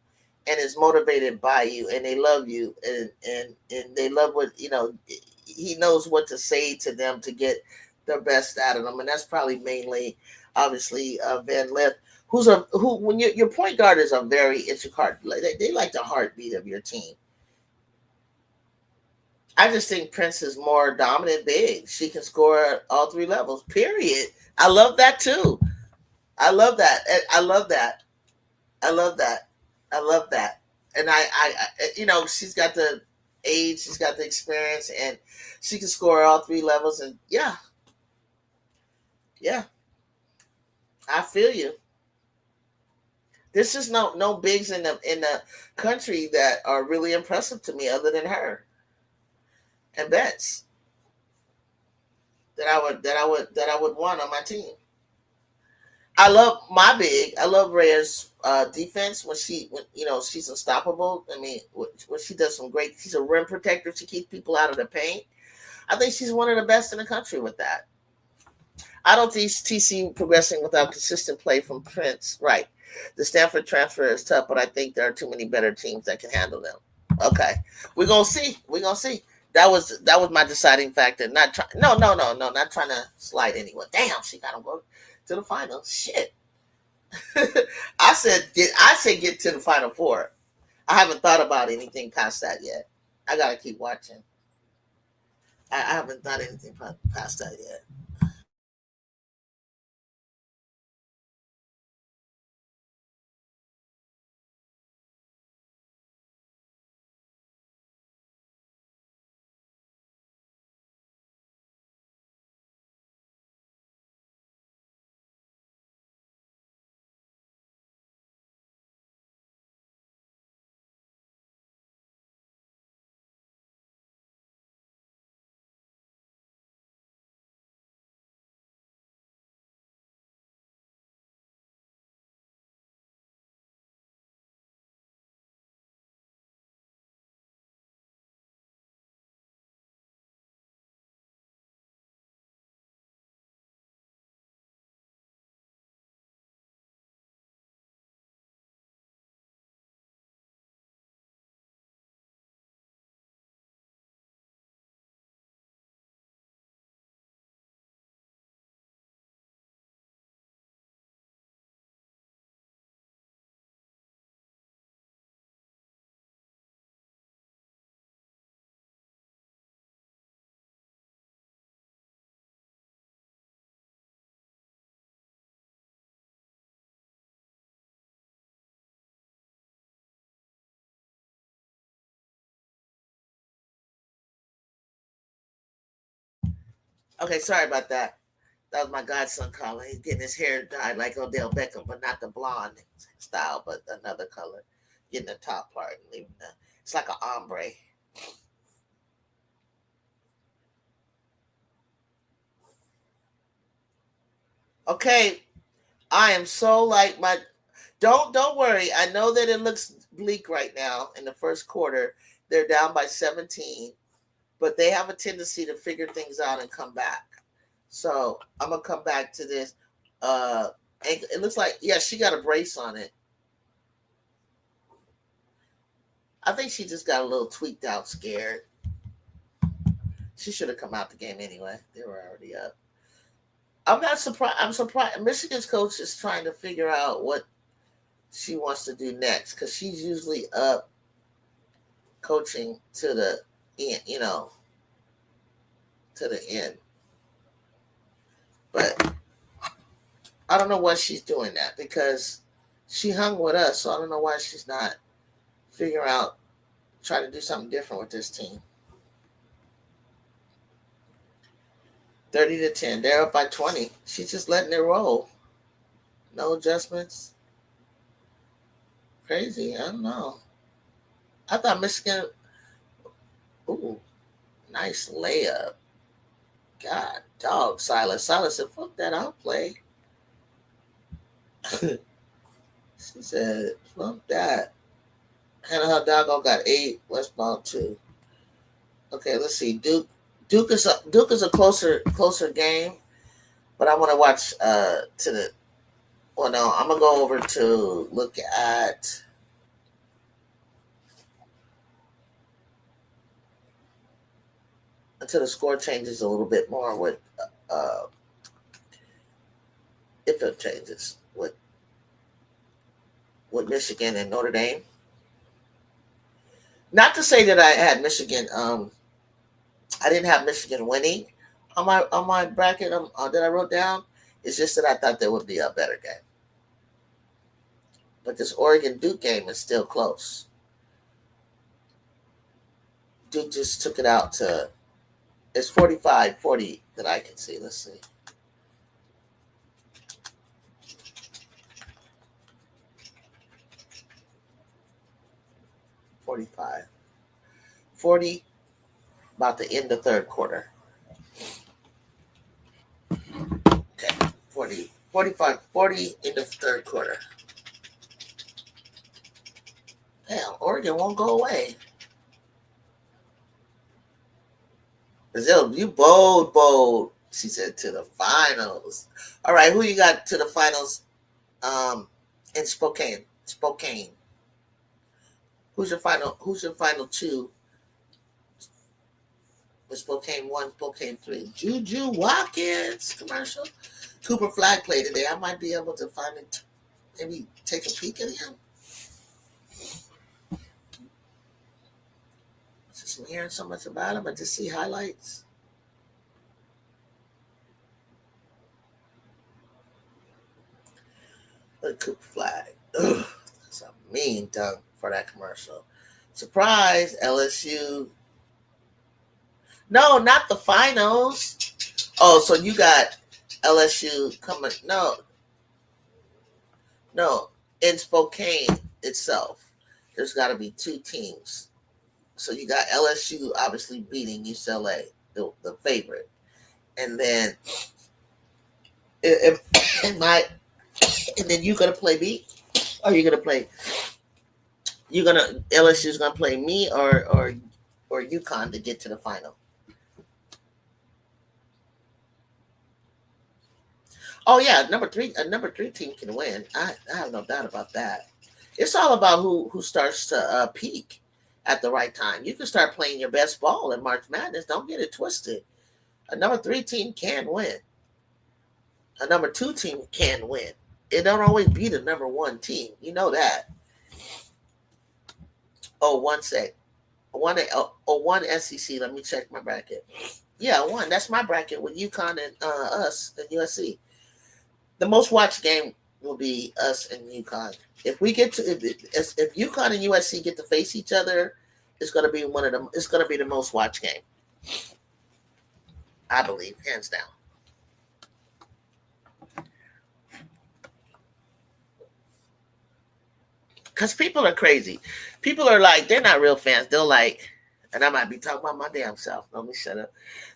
and is motivated by you and they love you and they love what he knows what to say to them to get the best out of them, and that's probably mainly obviously Van Lith, who when your point guard is a very intricate, they like the heartbeat of your team. I just think Prince is more dominant big. She can score at all three levels. Period. I love that too. I love that. I love that. I love that. I love that. And she's got the age, she's got the experience, and she can score all three levels. And yeah, yeah, I feel you. There's just no bigs in the country that are really impressive to me other than her and Betts that I would want on my team. I love my big. I love Rhea's defense when she's unstoppable. I mean, when she does some great. She's a rim protector. She keeps people out of the paint. I think she's one of the best in the country with that. I don't see TC progressing without consistent play from Prince. Right. The Stanford transfer is tough, but I think there are too many better teams that can handle them. Okay, we're gonna see. We're gonna see. That was my deciding factor. Not trying. No. Not trying to slide anyone. Damn, she got to go to the finals. Shit. I said get to the final four. I haven't thought about anything past that yet. I gotta keep watching. I haven't thought anything past that yet. Okay, sorry about that. That was my godson calling. He's getting his hair dyed like Odell Beckham, but not the blonde style, but another color. Getting the top part and leaving the. It's like an ombre. Okay, I am so like my. Don't worry. I know that it looks bleak right now in the first quarter. They're down by 17, but they have a tendency to figure things out and come back. So I'm gonna come back to this. Uh, it looks like yeah, she got a brace on it. I think she just got a little tweaked out, scared. She should have come out the game anyway. They were already up. I'm not surprised. I'm surprised. Michigan's coach is trying to figure out what she wants to do next because she's usually up coaching to the end, to the end. But I don't know why she's doing that because she hung with us, so I don't know why she's not figuring out trying to do something different with this team. 30-10. They're up by 20. She's just letting it roll. No adjustments. Crazy. I don't know. I thought Michigan. Ooh, nice layup. God, dog, Silas. Silas said, fuck that. I'll play. She said, "Fuck that." Hannah Hidalgo got 8. Westball 2. Okay, let's see. Duke is a closer game, but I want to watch to the. Well, no, I'm gonna go over to look at until the score changes a little bit more with uh if it changes with Michigan and Notre Dame. Not to say that I had Michigan. I didn't have Michigan winning on my bracket that I wrote down. It's just that I thought there would be a better game. But this Oregon Duke game is still close. Duke just took it out to it's 45-40 that I can see. Let's see. 45. 40 about to end the third quarter. Okay. 40. 45, 40 in the third quarter. Damn, Oregon won't go away. Brazil, you bold. She said to the finals. All right, who you got to the finals in Spokane? Spokane. Who's your final two? With Spokane 1, Spokane 3. Juju Watkins commercial. Cooper Flag played today. I might be able to find it. Maybe take a peek at him. Just I'm hearing so much about him. I just see highlights. Look, Cooper Flag. Ugh, that's a mean dunk for that commercial. Surprise, LSU. No, not the finals. Oh, so you got LSU coming. No. In Spokane itself, there's got to be two teams. So you got LSU obviously beating UCLA, the favorite, and then if my and then you're gonna play me, or you're gonna play LSU's gonna play me or UConn to get to the final. Oh yeah, number three team can win. I have no doubt about that. It's all about who starts to peak at the right time. You can start playing your best ball in March Madness. Don't get it twisted. A number three team can win. A number two team can win. It don't always be the number one team. You know that. Oh, one sec. One SEC. Let me check my bracket. Yeah, one. That's my bracket with UConn and us and USC. The most watched game will be us and UConn. If we get to if UConn and USC get to face each other, it's going to be one of them. It's going to be the most watched game, I believe, hands down. Because people are crazy. People are like, they're not real fans. They're like, and I might be talking about my damn self. Let me shut up.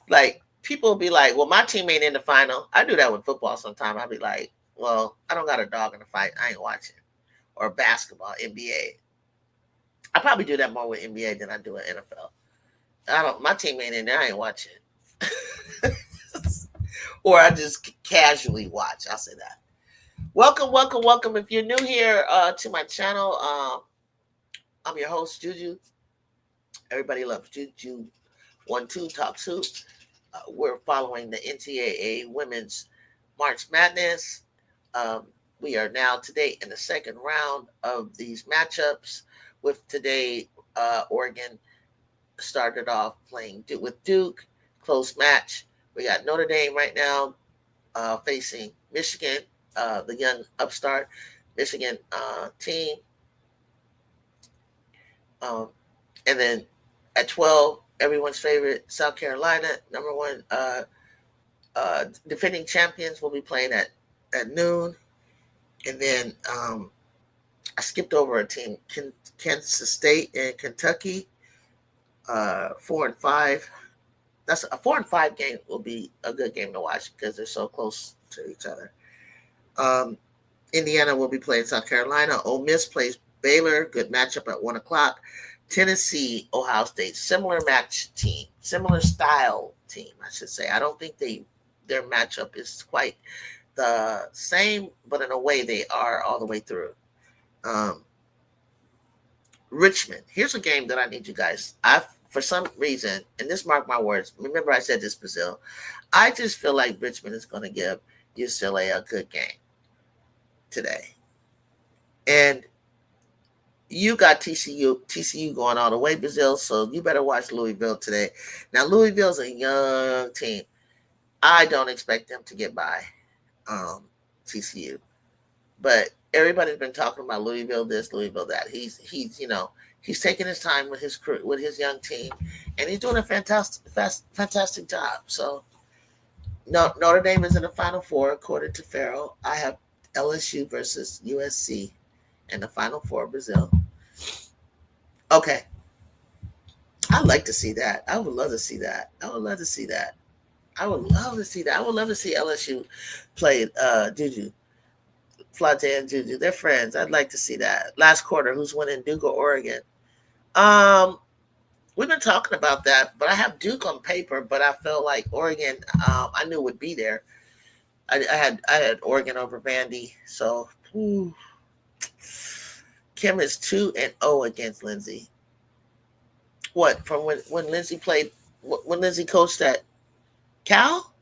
Like, people will be like, well, my team ain't in the final. I do that with football sometimes. I'll be like, well, I don't got a dog in the fight. I ain't watching. Or basketball, NBA. I probably do that more with NBA than I do with NFL. My team ain't in there. I ain't watching. Or I just casually watch. I'll say that. Welcome. If you're new here to my channel, I'm your host, Juju. Everybody loves Juju. 1-2 Talk Soup. We're following the NCAA Women's March Madness. We are now today in the second round of these matchups. With today, Oregon started off playing with Duke. Close match. We got Notre Dame right now facing Michigan, the young upstart Michigan team. And then at 12, everyone's favorite South Carolina, number one defending champions, will be playing at noon. And then I skipped over a team, Kansas State and Kentucky, 4-5. That's a 4-5 game will be a good game to watch because they're so close to each other. Indiana will be playing South Carolina. Ole Miss plays Baylor. Good matchup at 1 o'clock. Tennessee, Ohio State. Similar match team, similar style team, I should say. I don't think their matchup is quite the same, but in a way they are all the way through. Um, Richmond. Here's a game that I need you guys. I for some reason, and this mark my words. Remember, I said this, Brazil. I just feel like Richmond is going to give UCLA a good game today, and you got TCU going all the way, Brazil. So you better watch Louisville today. Now Louisville's a young team. I don't expect them to get by um, TCU, but everybody's been talking about Louisville this, Louisville that. He's taking his time with his crew, with his young team, and he's doing a fantastic job. So no, Notre Dame is in the Final Four according to Farrell. I have LSU versus USC in the Final Four, Brazil. Okay, I'd like to see that. I would love to see that. I would love to see that. I would love to see that. I would love to see LSU play Juju, Flauta and Juju. They're friends. I'd like to see that. Last quarter, who's winning, Duke or Oregon? Um, we've been talking about that, but I have Duke on paper, but I felt like Oregon. I knew would be there. I had Oregon over Vandy, so Kim is 2-0 against Lindsay. What from when Lindsay played? When Lindsay coached at Cal?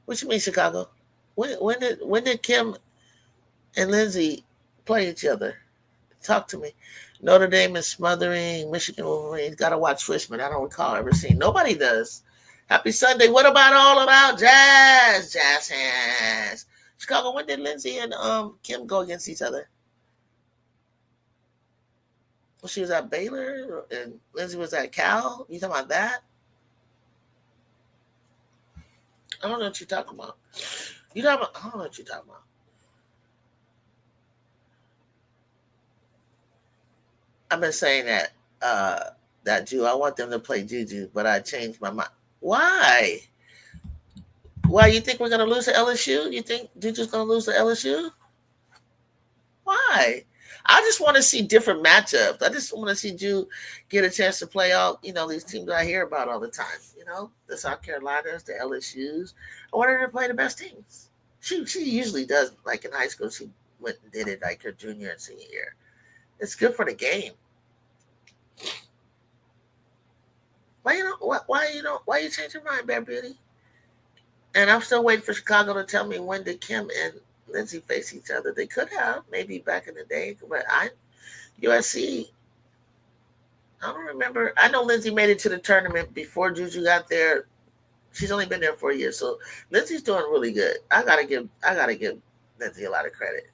What you mean Chicago? When did Kim and Lindsay play each other? Talk to me. Notre Dame is smothering Michigan Wolverines. Got to watch Fishman. I don't recall ever seeing. Nobody does. Happy Sunday. What about all about Jazz? Jazz hands. Chicago. When did Lindsay and Kim go against each other? Well, she was at Baylor and Lindsay was at Cal. You talking about that? I don't know what you're talking about. You talking about? I don't know what you're talking about. I've been saying that Jew. I want them to play Juju, but I changed my mind. Why? Why you think we're gonna lose to LSU? You think Juju's gonna lose to LSU? Why? I just want to see different matchups. I just want to see Jew get a chance to play all these teams I hear about all the time. The South Carolinas, the LSU's. I want her to play the best teams. She usually does. Like in high school, she went and did it like her junior and senior year. It's good for the game. Why you change your mind, Bad Beauty? And I'm still waiting for Chicago to tell me when did Kim and Lindsay face each other. They could have maybe back in the day, but USC. I don't remember. I know Lindsay made it to the tournament before Juju got there. She's only been there for a year, so Lindsay's doing really good. I gotta give Lindsay a lot of credit.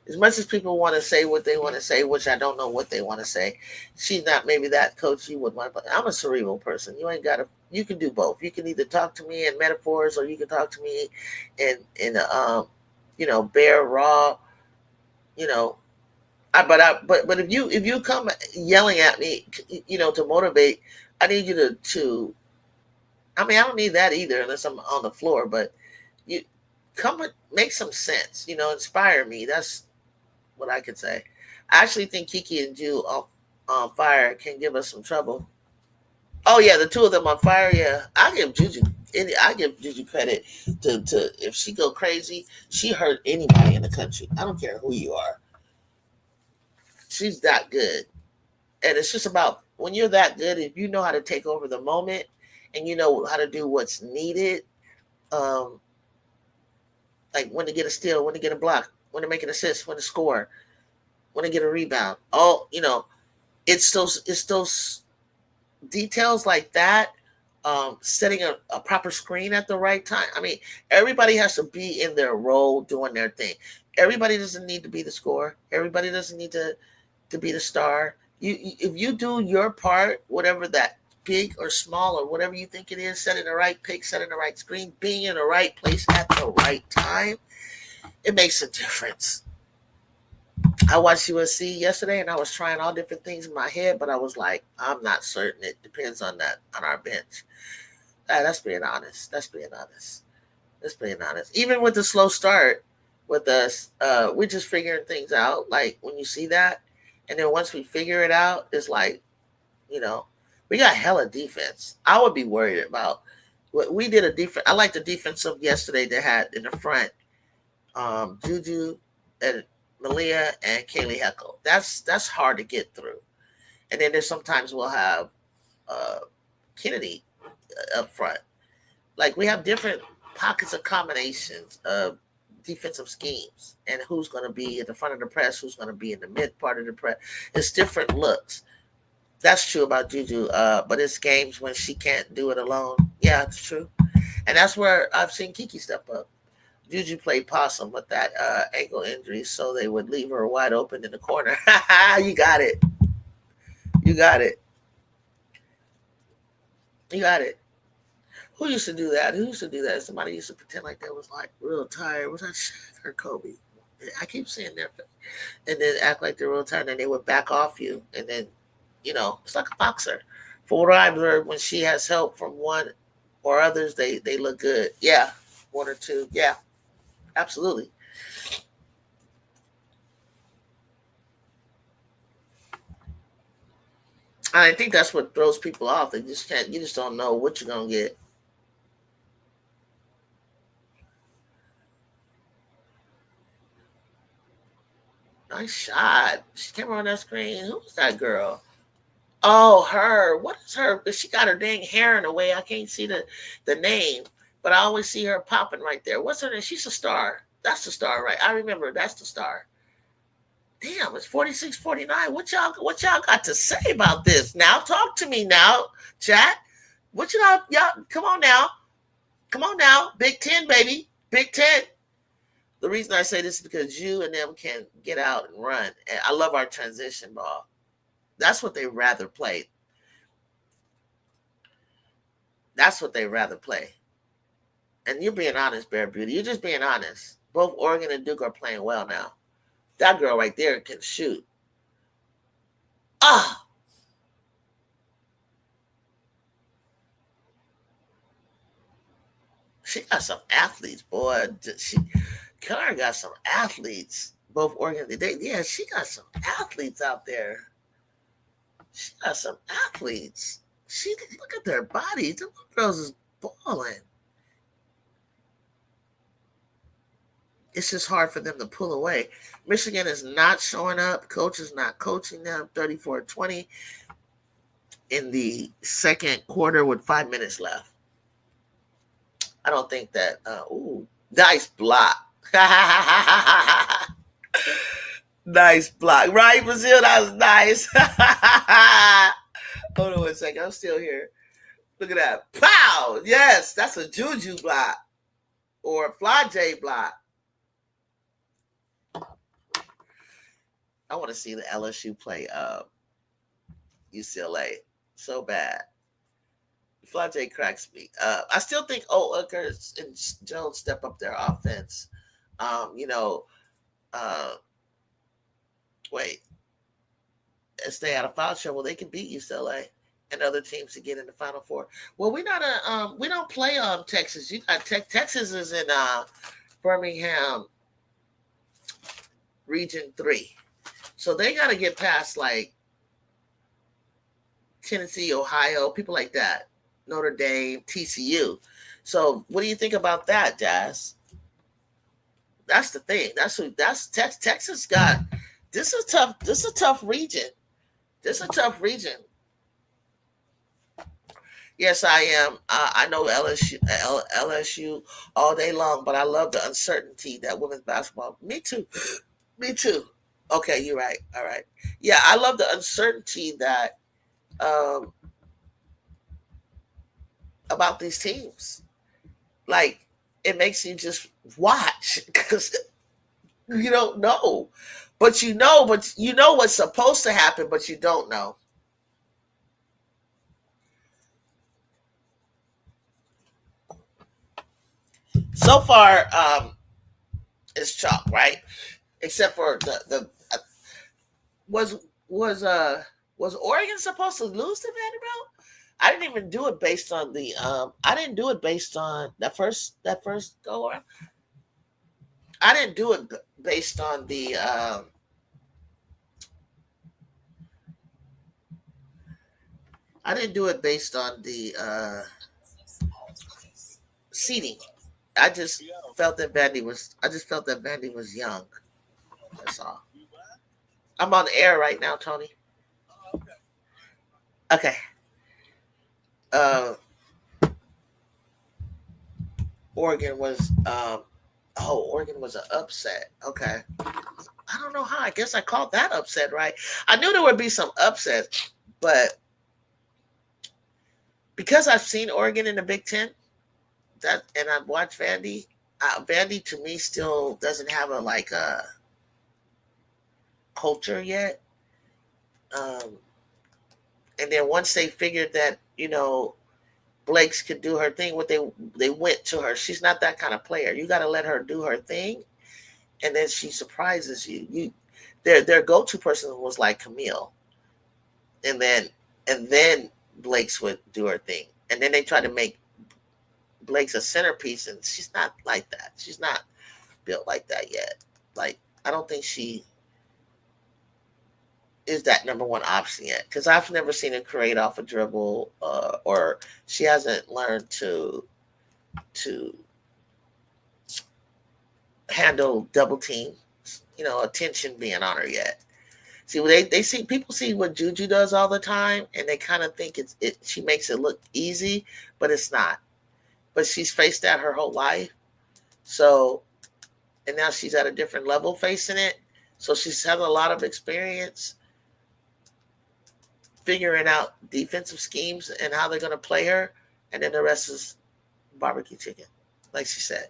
As much as people want to say what they want to say, which I don't know what they want to say, she's not maybe that coach you would want. But I'm a cerebral person. You ain't got to. You can do both. You can either talk to me in metaphors, or you can talk to me in bare raw. You know, but if you come yelling at me, to motivate, I need you to. I mean, I don't need that either unless I'm on the floor. But you come and make some sense. Inspire me. That's what I could say. I actually think Kiki and Jew on fire can give us some trouble. Oh yeah, the two of them on fire. Yeah, I give Juju credit to if she go crazy, she hurt anybody in the country. I don't care who you are. She's that good, and it's just about when you're that good. If you know how to take over the moment, and you know how to do what's needed, um, like when to get a steal, when to get a block, when to make an assist, when to score, when to get a rebound. It's those details like that. Setting a proper screen at the right time. I mean, everybody has to be in their role doing their thing. Everybody doesn't need to be the scorer. Everybody doesn't need to be the star. If you do your part, whatever that big or small or whatever you think it is, setting the right pick, setting the right screen, being in the right place at the right time, it makes a difference. I watched USC yesterday and I was trying all different things in my head, but I was like, I'm not certain. It depends on our bench. That's being honest. That's being honest. That's being honest. Even with the slow start, with us. We're just figuring things out. Like when you see that, and then once we figure it out, it's like, you know, we got hella defense. I would be worried about. We did a defense. I like the defense of yesterday. They had in the front, Juju and Malia and Kaylee Heckle. That's hard to get through. And then there's sometimes we'll have uh, Kennedy up front. Like we have different pockets of combinations of defensive schemes and who's going to be in the front of the press, who's going to be in the mid part of the press. It's different looks. That's true about Juju. But it's games when she can't do it alone. Yeah, it's true. And that's where I've seen Kiki step up. Juju played possum with that ankle injury, so they would leave her wide open in the corner. You got it. You got it. You got it. Who used to do that? Who used to do that? Somebody used to pretend like they was like real tired. Was that Shaq or Kobe? I keep seeing their face. And then act like they're real tired, and they would back off you. And then, it's like a boxer. For what I've heard, when she has help from one or others, they look good. Yeah, one or two. Yeah, absolutely. And I think that's what throws people off. They just can't. You just don't know what you're gonna get. Nice shot. She came on that screen. Who was that girl? Oh, her. What is her? Because she got her dang hair in a way. I can't see the name, but I always see her popping right there. What's her name? She's a star. That's the star, right? I remember. That's the star. Damn, it's 46-49. What y'all got to say about this? Now talk to me now, chat. What y'all come on now. Come on now. Big Ten, baby. Big Ten. The reason I say this is because you and them can get out and run. And I love our transition ball. That's what they rather play. That's what they rather play. And you're being honest, Bear Beauty. You're just being honest. Both Oregon and Duke are playing well now. That girl right there can shoot. Ah, she got some athletes, boy. Karen got some athletes. Both Oregon, yeah, she got some athletes out there. She got some athletes. She look at their bodies. The girls is balling. It's just hard for them to pull away. Michigan is not showing up. Coach is not coaching them. 34-20 in the second quarter with 5 minutes left. I don't think that. Nice block. Nice block. Right, Brazil? That was nice. Hold on one second. I'm still here. Look at that. Pow! Yes, that's a Juju block or a Fly J block. I want to see the LSU play UCLA so bad. Fly J cracks me. I still think Uckers and Jones step up their offense. You know, wait, and stay out of foul trouble. They can beat UCLA and other teams to get in the Final Four. Well, we don't play Texas. You got Texas is in Birmingham Region 3. So they got to get past like Tennessee, Ohio, people like that, Notre Dame, TCU. So what do you think about that, Jazz? That's the thing. Texas got. This is tough. This is a tough region. This is a tough region. Yes, I am. I know LSU all day long, but I love the uncertainty that women's basketball. Me too. Me too. Okay, you're right. All right. Yeah, I love the uncertainty that um, about these teams. Like it makes you just watch because you don't know, but you know what's supposed to happen, but you don't know. So far, it's chalk, right? Except for the was was uh was Oregon supposed to lose to Vanderbilt? I didn't even do it based on the I didn't do it based on that first go around. I didn't do it based on the I didn't do it based on the seating. I just felt that Vandy was. I just felt that Vandy was young. That's all. I'm on the air right now, Tony. Okay. Uh, Oregon was. Oregon was an upset. Okay. I don't know how. I guess I called that upset, right? I knew there would be some upsets, but because I've seen Oregon in the Big Ten, that and I've watched Vandy. Vandy to me still doesn't have a like a culture yet. Um, and then once they figured that Blake's could do her thing, they went to her. She's not that kind of player. You got to let her do her thing, and then she surprises you. Their go to person was like Camille, and then Blake's would do her thing, and then they try to make Blake's a centerpiece, and she's not like that. She's not built like that yet. Like I don't think she is that number one option yet because I've never seen her create off a dribble, or she hasn't learned to handle double teams, attention being on her yet. See, they see people see what Juju does all the time, and they kind of think she makes it look easy, but it's not. But she's faced that her whole life, so and now she's at a different level facing it. So she's had a lot of experience figuring out defensive schemes and how they're going to play her, and then the rest is barbecue chicken, like she said.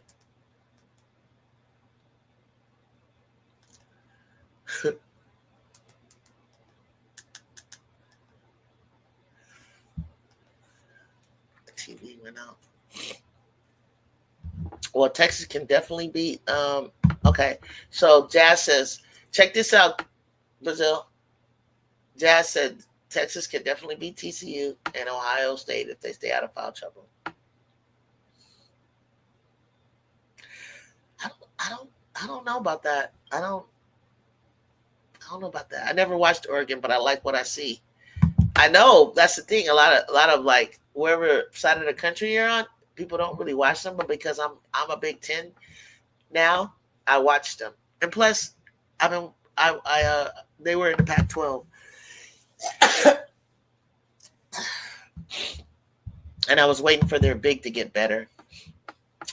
TV went out. Well, Texas can definitely beat. Okay, so Jazz says, check this out, Brazil. Jazz said Texas can definitely beat TCU and Ohio State if they stay out of foul trouble. I don't know about that. I don't know about that. I never watched Oregon, but I like what I see. I know that's the thing. A lot of like wherever side of the country you're on, people don't really watch them, but because I'm a Big Ten now, I watched them. And plus, I mean, they were in the Pac-12, and I was waiting for their big to get better.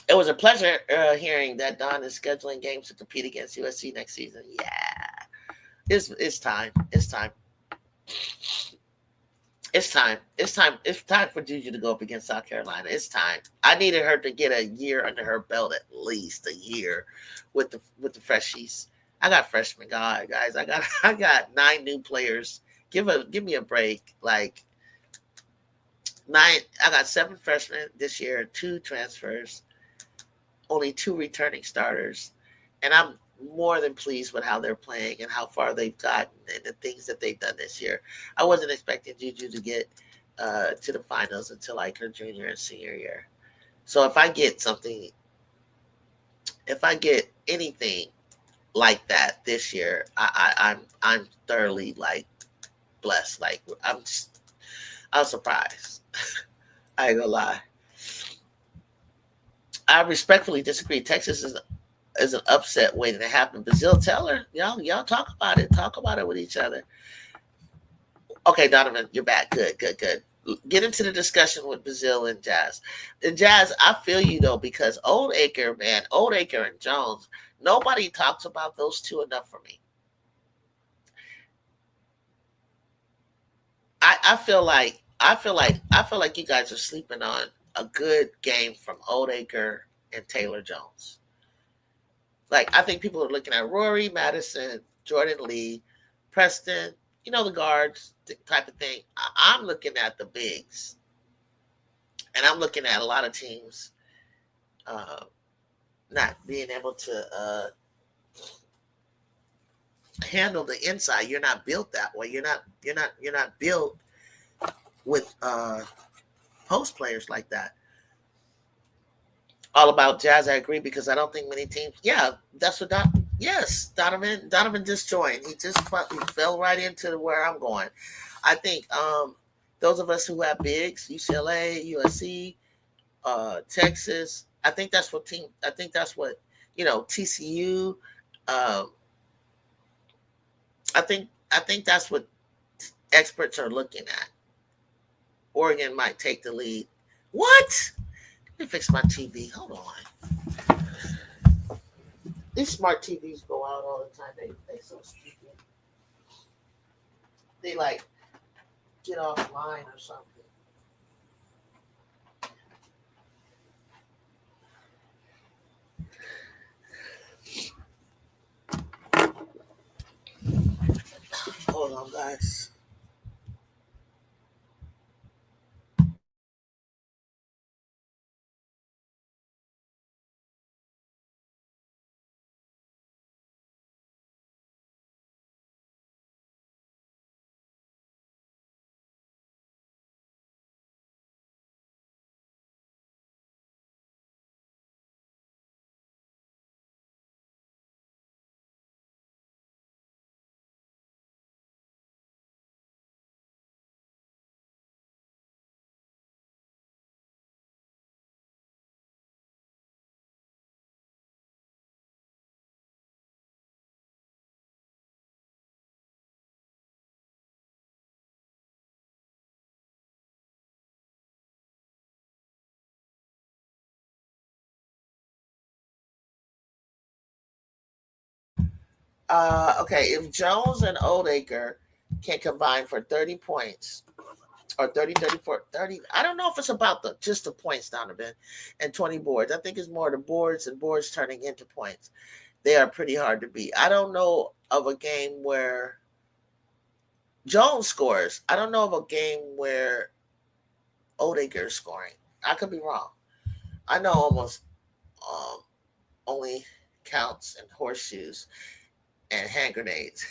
It was a pleasure hearing that Don is scheduling games to compete against USC next season. Yeah, it's time. It's time. It's time. It's time. It's time for Juju to go up against South Carolina. It's time. I needed her to get a year under her belt, at least a year, with the freshies. I got freshmen, guys. I got 9 new players. Give me a break. Like 9. I got 7 freshmen this year, 2 transfers, only 2 returning starters, and I'm more than pleased with how they're playing and how far they've gotten and the things that they've done this year. I wasn't expecting Juju to get to the finals until like her junior and senior year. So if I get anything like that this year, I'm thoroughly like blessed. Like I'm surprised. I ain't gonna lie. I respectfully disagree. Texas is an upset waiting to happen. Brazil, tell her, y'all talk about it. Talk about it with each other. Okay, Donovan, you're back. Good. Get into the discussion with Brazil and Jazz. And Jazz, I feel you though, because Oldacre and Jones, nobody talks about those two enough for me. I feel like you guys are sleeping on a good game from Oldacre and Taylor Jones. Like I think people are looking at Rory, Madison, Jordan Lee, Preston, the guards type of thing. I'm looking at the bigs, and I'm looking at a lot of teams not being able to handle the inside. You're not built that way. You're not built with post players like that. All about Jazz, I agree because I don't think many teams. Yeah, that's what. Yes, Donovan just joined. He fell right into where I'm going. I think those of us who have bigs, UCLA, USC, Texas. I think that's what team. I think that's what TCU. Um, I think that's what experts are looking at. Oregon might take the lead. What? Let me fix my TV. Hold on. These smart TVs go out all the time. They so stupid. They like get offline or something. Hold on, guys. Okay, if Jones and Oldacre can combine for 30 points or 30, 34, 30, I don't know if it's about just the points, Donovan, and 20 boards. I think it's more the boards and boards turning into points. They are pretty hard to beat. I don't know of a game where Jones scores. I don't know of a game where Oldacre is scoring. I could be wrong. I know almost um, only counts and horseshoes and hand grenades.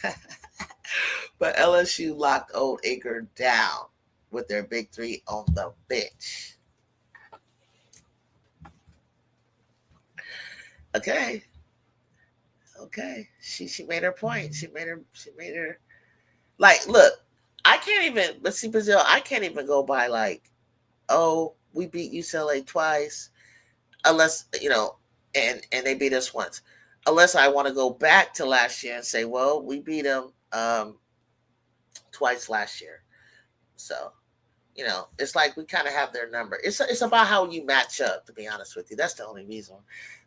But LSU locked Old Acre down with their big three on the bench. Okay, okay. She made her point. She made her like look. I can't even. Let's see, Brazil. I can't even go by like, oh, we beat UCLA twice, unless and they beat us once. Unless I want to go back to last year and say, well, we beat them twice last year. So it's like we kind of have their number. It's about how you match up. To be honest with you, that's the only reason.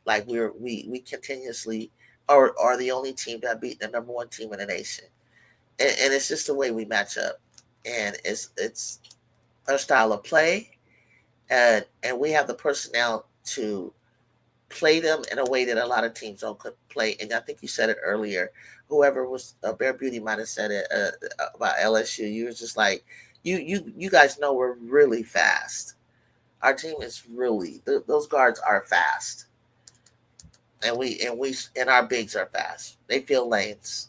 Like we continuously are the only team that beat the number one team in the nation, and it's just the way we match up, and it's our style of play, and we have the personnel to play them in a way that a lot of teams don't play. And I think you said it earlier. Whoever was Bear Beauty might have said it about LSU. You was just like, you guys know we're really fast. Our team is really those guards are fast, and our bigs are fast. They fill lanes,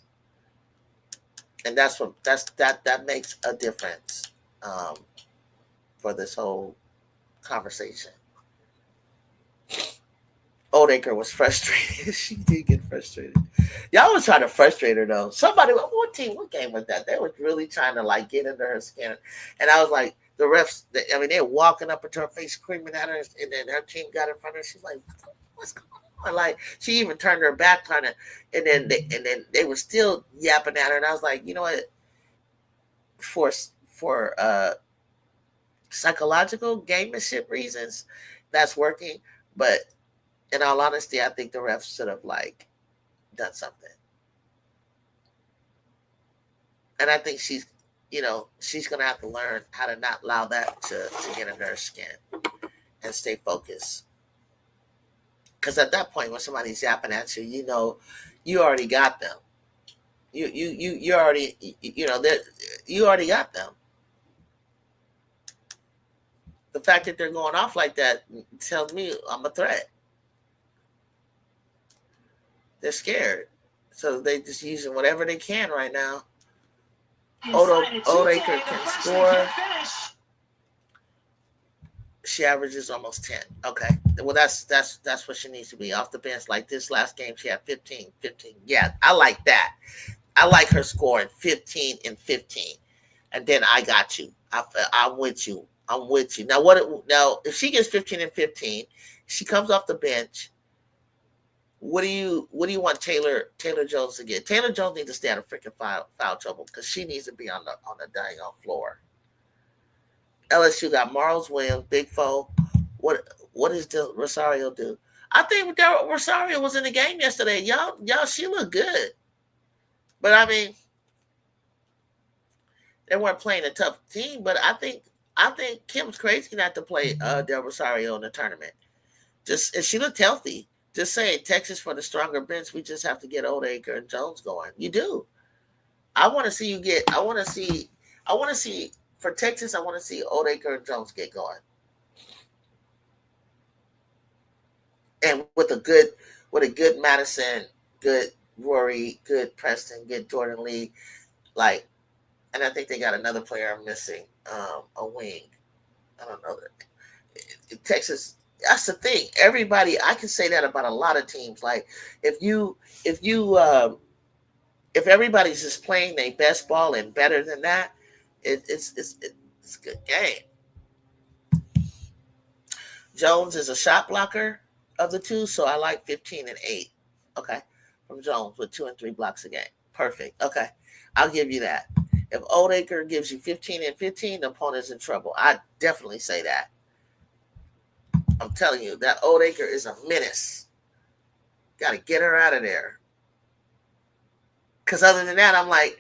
and that makes a difference um, for this whole conversation. Oldacre was frustrated. She did get frustrated. Y'all was trying to frustrate her though. Somebody, what game was that? They was really trying to like get under her skin, and I was like, the refs. I mean, they're walking up into her face, screaming at her, and then her team got in front of her. She's like, "What's going on?" Like she even turned her back, kind of, and then they were still yapping at her, and I was like, you know what? For for psychological gamemanship reasons, that's working, but in all honesty, I think the refs should have like done something. And I think she's gonna have to learn how to not allow that to get under her skin and stay focused. Because at that point, when somebody's yapping at you, you already got them. You already that you already got them. The fact that they're going off like that tells me I'm a threat. They're scared, so they just using whatever they can right now. Oldacre can score. She averages almost 10. Okay. Well, that's what she needs to be off the bench. Like this last game, she had 15, 15. Yeah, I like that. I like her scoring 15 and 15. And then I got you. I'm with you. I'm with you. Now, now, if she gets 15 and 15, she comes off the bench. What do you want Taylor Jones to get? Taylor Jones needs to stay out of freaking foul trouble because she needs to be on the dang on floor. LSU got Marls Williams, Big Foe. What does Rosario do? I think Rosario was in the game yesterday. Y'all, she looked good. But I mean, they weren't playing a tough team. But I think Kim's crazy not to play Del Rosario in the tournament. Just and she looked healthy. Just saying, Texas for the stronger bench. We just have to get Oldacre and Jones going. You do. I want to see you get. I want to see. I want to see for Texas. I want to see Oldacre and Jones get going. And with a good Madison, good Rory, good Preston, good Jordan Lee, like, and I think they got another player I'm missing, a wing. I don't know that Texas. That's the thing. Everybody, I can say that about a lot of teams. Like, if you if you if everybody's just playing their best ball and better than that, it's a good game. Jones is a shot blocker of the two, so I like 15 and 8. Okay. From Jones with 2 and 3 blocks a game. Perfect. Okay. I'll give you that. If Oldacre gives you 15 and 15, the opponent's in trouble. I definitely say that. I'm telling you, that Oldacre is a menace. Got to get her out of there. Because other than that, I'm like,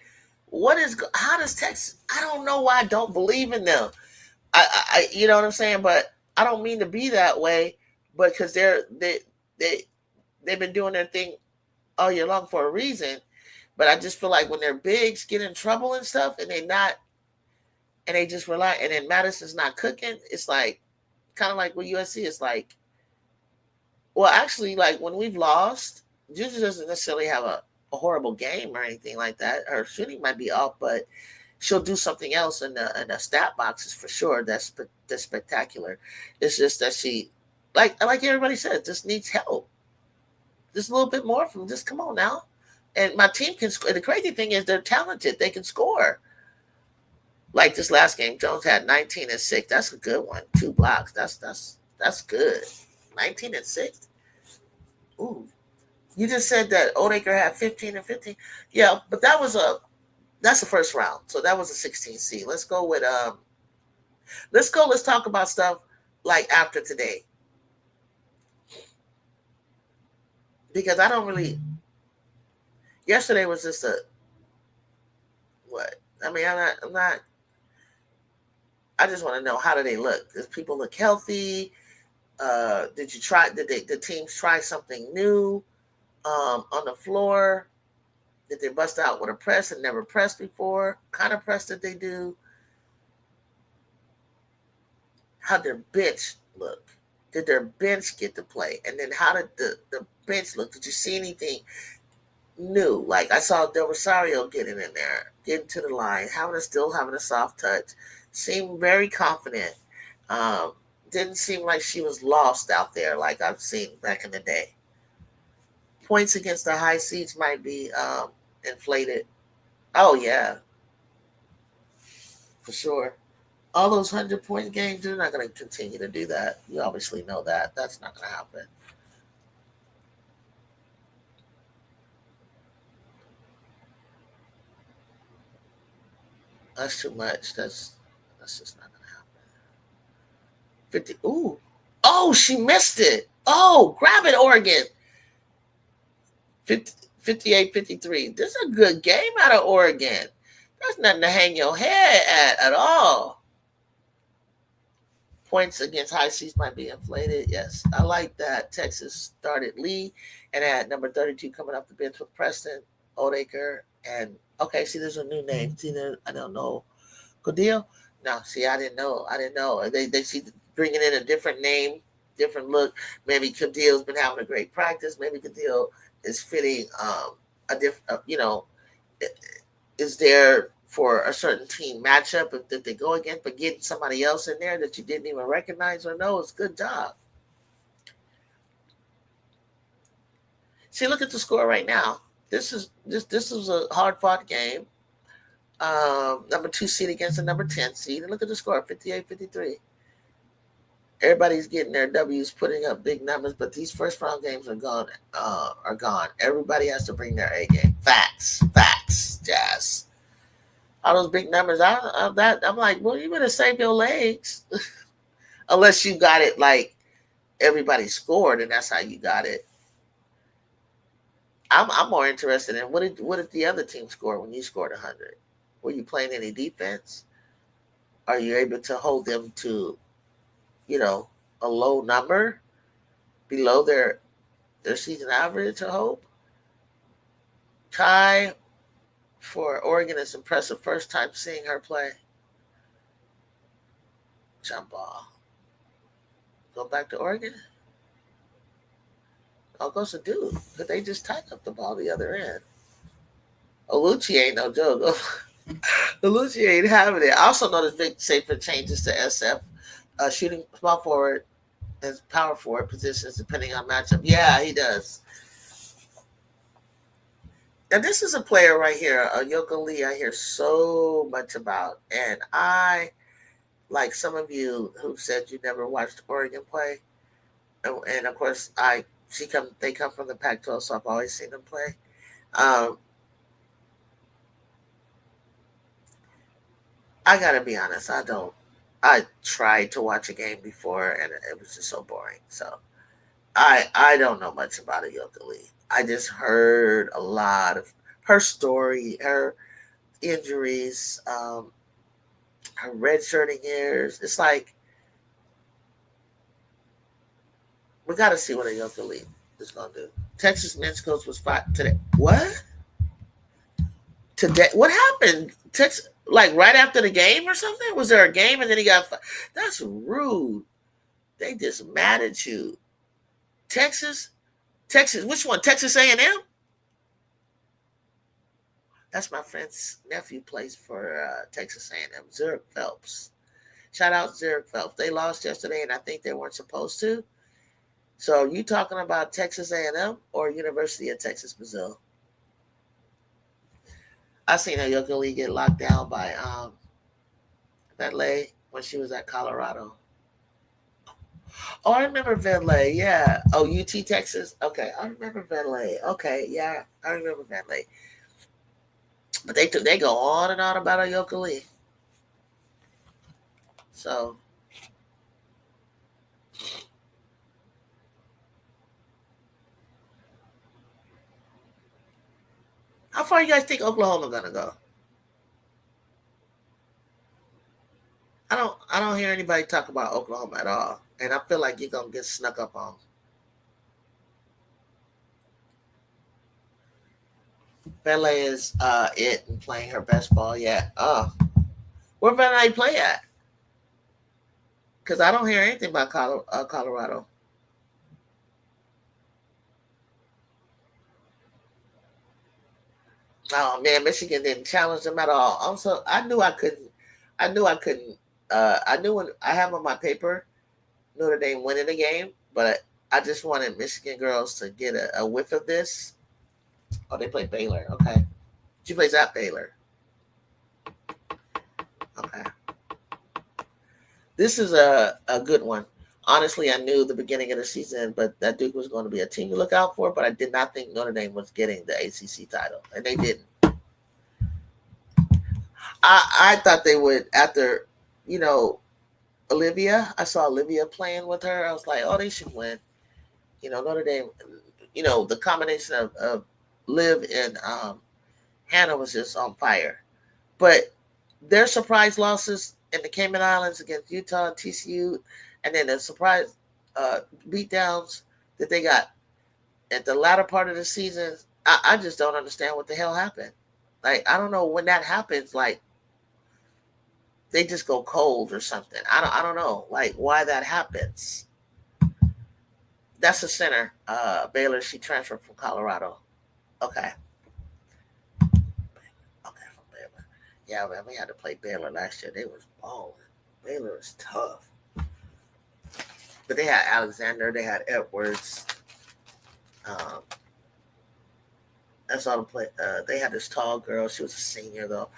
how does Texas, I don't know why I don't believe in them. You know what I'm saying? But I don't mean to be that way, but because they've been doing their thing all year long for a reason. But I just feel like when their bigs get in trouble and stuff, and they just rely, and then Madison's not cooking, it's like kind of like with USC. It's like, well, actually, like when we've lost, Juju doesn't necessarily have a horrible game or anything like that. Her shooting might be off, but she'll do something else in the stat boxes for sure. That's spectacular. It's just that she, like everybody said, just needs help. Just a little bit more from just come on now. And my team can score. The crazy thing is they're talented. They can score. Like this last game, Jones had 19 and 6. That's a good one. 2 blocks. That's good. 19 and 6. Ooh. You just said that Oldacre had 15 and 15. Yeah, but that's the first round. So that was a 16 seed. Let's go with let's talk about stuff like after today. Because I don't really yesterday was just a what? I mean, I'm not I just want to know, how do they look? Does people look healthy? Did the teams try something new on the floor? Did they bust out with a press and never pressed before? What kind of press did they do? How did their bench look? Did their bench get to play? And then how did the bench look? Did you see anything new? Like I saw Del Rosario getting in there, getting to the line, having a soft touch, seemed very confident. Um, didn't seem like she was lost out there like I've seen back in the day. Points against the high seeds might be inflated. Oh yeah, for sure. All those 100-point games, they're not going to continue to do that. You obviously know that. That's not going to happen. That's too much. That's just not going to happen. 50. Ooh. Oh, she missed it. Oh, grab it, Oregon. 50, 58-53. This is a good game out of Oregon. There's nothing to hang your head at all. Points against high seas might be inflated. Yes, I like that. Texas started Lee and had number 32 coming off the bench with Preston, Oldacre, and okay. See, there's a new name. See, I don't know. Godil? No, see, I didn't know. I didn't know. They see bringing in a different name, different look. Maybe Godil's been having a great practice. Maybe Godil is fitting a different. Is there for a certain team matchup that they go against, but getting somebody else in there that you didn't even recognize or know is good job. See, look at the score right now. This is a hard fought game. Number 2 seed against the number 10 seed. And look at the score, 58-53. Everybody's getting their W's, putting up big numbers, but these first round games are gone. Are gone. Everybody has to bring their A game. Facts, Jazz. All those big numbers. I'm like, well, you better save your legs, unless you got it like everybody scored, and that's how you got it. I'm more interested in what did the other team score when you scored 100? Were you playing any defense? Are you able to hold them to, you know, a low number below their season average? I hope. Kai for Oregon is impressive. First time seeing her play. Jump ball. Go back to Oregon. Oh, goes to Duke. But they just tied up the ball the other end. Oluchi ain't no joke. Oluchi ain't having it. I also noticed Vic Safer changes to SF, shooting small forward and power forward positions depending on matchup. Yeah, he does. And this is a player right here, Yoko Lee, I hear so much about. And I, like some of you who said you never watched Oregon play, and of course, they come from the Pac-12, so I've always seen them play. Um, I gotta be honest, I don't. I tried to watch a game before, and it was just so boring. So I don't know much about Yoko Lee. I just heard a lot of her story, her injuries, her redshirting years. It's like we got to see what a Yoko Lee is going to do. Texas men's coach was fired today. What? Today? What happened? Texas, like right after the game or something? Was there a game and then he got fired? That's rude. They just mad at you. Texas, Texas. Which one? Texas A&M. That's my friend's nephew plays for Texas A&M. Zurich Phelps. Shout out Zurich Phelps. They lost yesterday, and I think they weren't supposed to. So, you talking about Texas A&M or University of Texas, Brazil? I seen a Yoko Lee get locked down by Vedley when she was at Colorado. Oh, I remember Vedley. Yeah. Oh, UT Texas. Okay, I remember Vedley. Okay, yeah, I remember Vedley. But they go on and on about a Yoko Lee. So how far you guys think Oklahoma gonna go? I don't hear anybody talk about Oklahoma at all, and I feel like you're gonna get snuck up on. Valet is it and playing her best ball yet. Where Valet play at? Because I don't hear anything about Colorado. Oh man, Michigan didn't challenge them at all. Also, I knew I couldn't. I knew I couldn't. I knew when I have on my paper Notre Dame winning the game, but I just wanted Michigan girls to get a whiff of this. Oh, they play Baylor. Okay, she plays at Baylor. Okay, this is a good one. Honestly, I knew the beginning of the season, but that Duke was going to be a team to look out for. But I did not think Notre Dame was getting the ACC title, and they didn't. I thought they would after, you know, Olivia. I saw Olivia playing with her. I was like, oh, they should win. Notre Dame. The combination of Liv and Hannah was just on fire. But their surprise losses in the Cayman Islands against Utah and TCU, and then the surprise beatdowns that they got at the latter part of the season, I just don't understand what the hell happened. Like, I don't know when that happens. Like, they just go cold or something. I don't know like why that happens. That's a center. Baylor. She transferred from Colorado. Okay. Okay, from Baylor. Yeah, man, we had to play Baylor last year. They was balling. Baylor is tough. But they had Alexander, they had Edwards. Um, that's all the play. They had this tall girl. She was a senior though.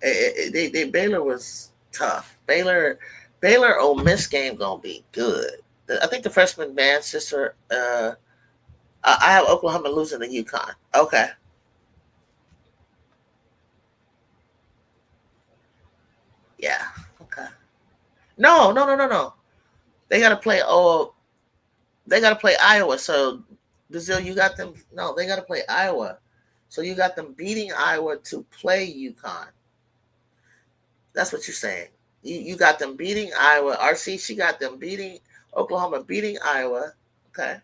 Baylor was tough. Baylor Ole Miss game gonna be good. I think the freshman Van sister. I have Oklahoma losing to UConn. Okay. Yeah. Okay. No, no, no, no, no. They gotta play. Oh, they gotta play Iowa. So Brazil, you got them. No, they gotta play Iowa. So you got them beating Iowa to play UConn. That's what you're saying. You got them beating Iowa. RC, she got them beating Oklahoma, beating Iowa. Okay.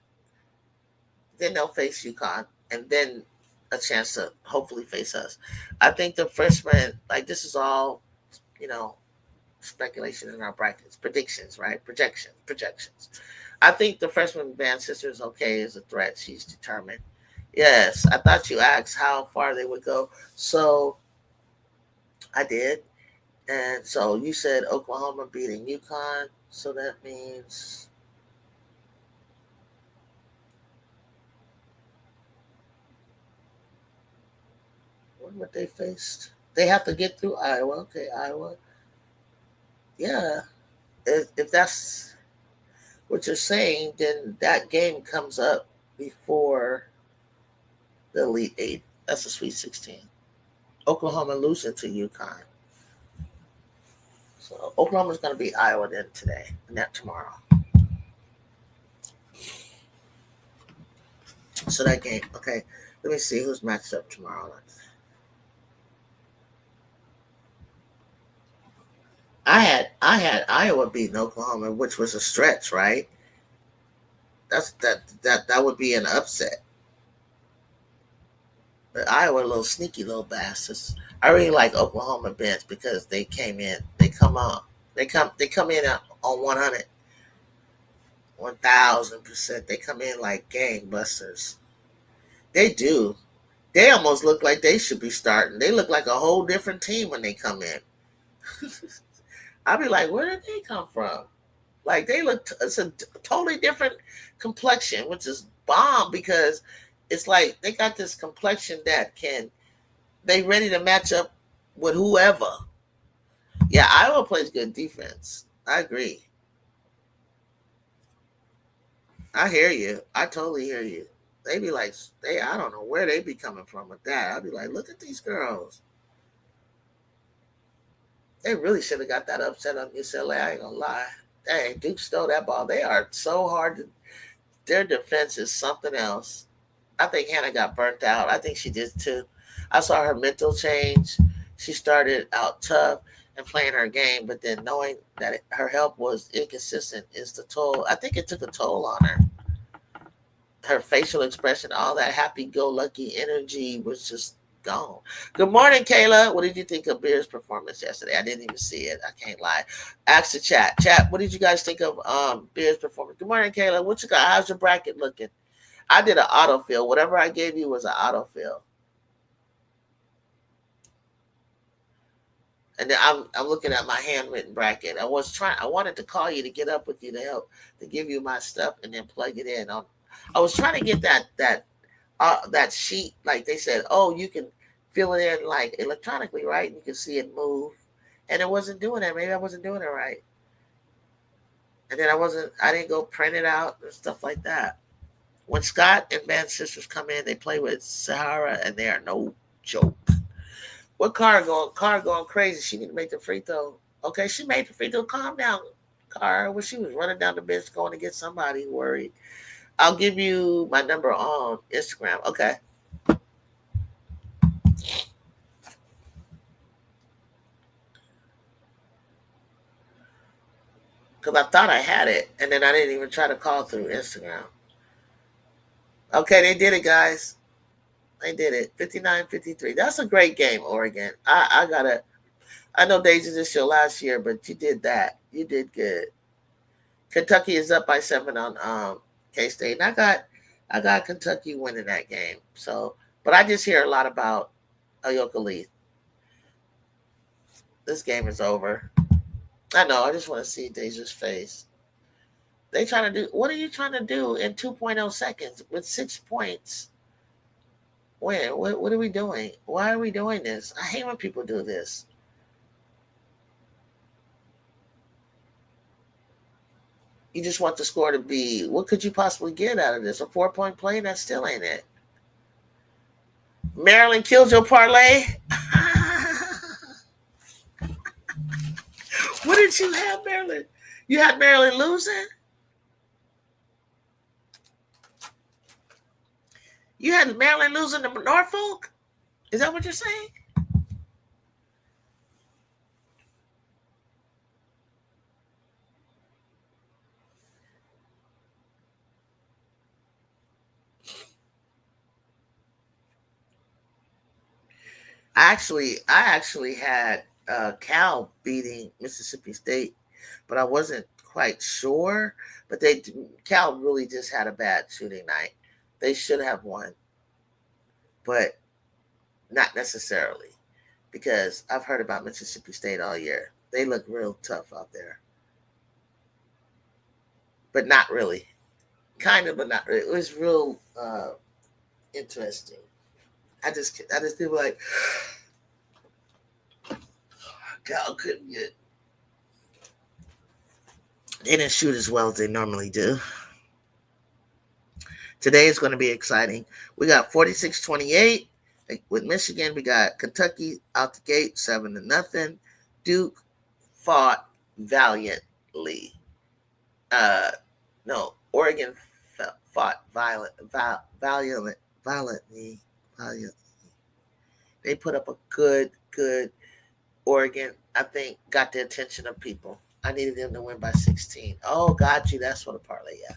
Then they'll face UConn, and then a chance to hopefully face us. I think the freshmen, like this is all, you know, speculation in our brackets, predictions, right? Projections. I think the freshman Van Sister is okay as a threat. She's determined. Yes, I thought you asked how far they would go. So I did. And so you said Oklahoma beating UConn. So that means what would they face? They have to get through Iowa. Okay, Iowa. Yeah. If that's what you're saying, then that game comes up before the Elite Eight. That's a Sweet 16. Oklahoma losing to UConn. So Oklahoma's going to beat Iowa then today, and not tomorrow. So that game, okay. Let me see who's matched up tomorrow. I had Iowa beating Oklahoma, which was a stretch, right? That would be an upset. But Iowa, little sneaky little bastards. I really like Oklahoma bench because they came in. They come on. They come in on 100, 1,000%. They come in like gangbusters. They do. They almost look like they should be starting. They look like a whole different team when they come in. I'll be like, where did they come from? Like they look, it's a totally different complexion, which is bomb because it's like they got this complexion that they ready to match up with whoever. Yeah, Iowa plays good defense. I agree. I hear you. I totally hear you. They be like, I don't know where they be coming from with that. I'll be like, look at these girls. They really should have got that upset on UCLA. I ain't gonna lie. Dang, Duke stole that ball. They are so hard to. Their defense is something else. I think Hannah got burnt out. I think she did too. I saw her mental change. She started out tough and playing her game, but then knowing that her help was inconsistent is the toll. I think it took a toll on her. Her facial expression, all that happy-go-lucky energy was just gone. Good morning, Kayla. What did you think of Beer's performance yesterday? I didn't even see it. I can't lie. Ask the chat. Chat, what did you guys think of Beer's performance? Good morning, Kayla. What you got? How's your bracket looking? I did an autofill. Whatever I gave you was an autofill. And then I'm looking at my handwritten bracket. I wanted to call you to get up with you to help to give you my stuff and then plug it in. I was trying to get that sheet, like they said, oh, you can fill it in like electronically, right? And you can see it move. And it wasn't doing that. Maybe I wasn't doing it right. And then I didn't go print it out and stuff like that. When Scott and Van Sisters come in, they play with Sahara and they are no joke. What car going crazy? She need to make the free throw. Okay, she made the free throw. Calm down, car. When she was running down the bench going to get somebody worried. I'll give you my number on Instagram. Okay. Because I thought I had it, and then I didn't even try to call through Instagram. Okay, they did it, guys. They did it. 59-53. That's a great game, Oregon. I gotta. I know Deja this your last year, but you did that. You did good. Kentucky is up by 7 on K State. And I got Kentucky winning that game. So, but I just hear a lot about Ayoka Lee. This game is over. I know. I just want to see Deja's face. They trying to do. What are you trying to do in 2.0 seconds with 6 points? When? What are we doing? Why are we doing this? I hate when people do this. You just want the score to be. What could you possibly get out of this? A 4-point play? That still ain't it. Maryland killed your parlay. What did you have, Maryland? You had Maryland losing? You had Maryland losing to Norfolk? Is that what you're saying? I actually had Cal beating Mississippi State, but I wasn't quite sure. But Cal really just had a bad shooting night. They should have won, but not necessarily because I've heard about Mississippi State all year. They look real tough out there, but not really. Kind of, but not really. It was real interesting. I just feel like Cal couldn't get. They didn't shoot as well as they normally do. Today is going to be exciting. We got 46-28 with Michigan. We got Kentucky out the gate 7-0. Duke fought valiantly. Uh, no, Oregon fought violently. They put up a good Oregon. I think got the attention of people. I needed them to win by 16. Oh, got you. That's what a parlay. Yeah.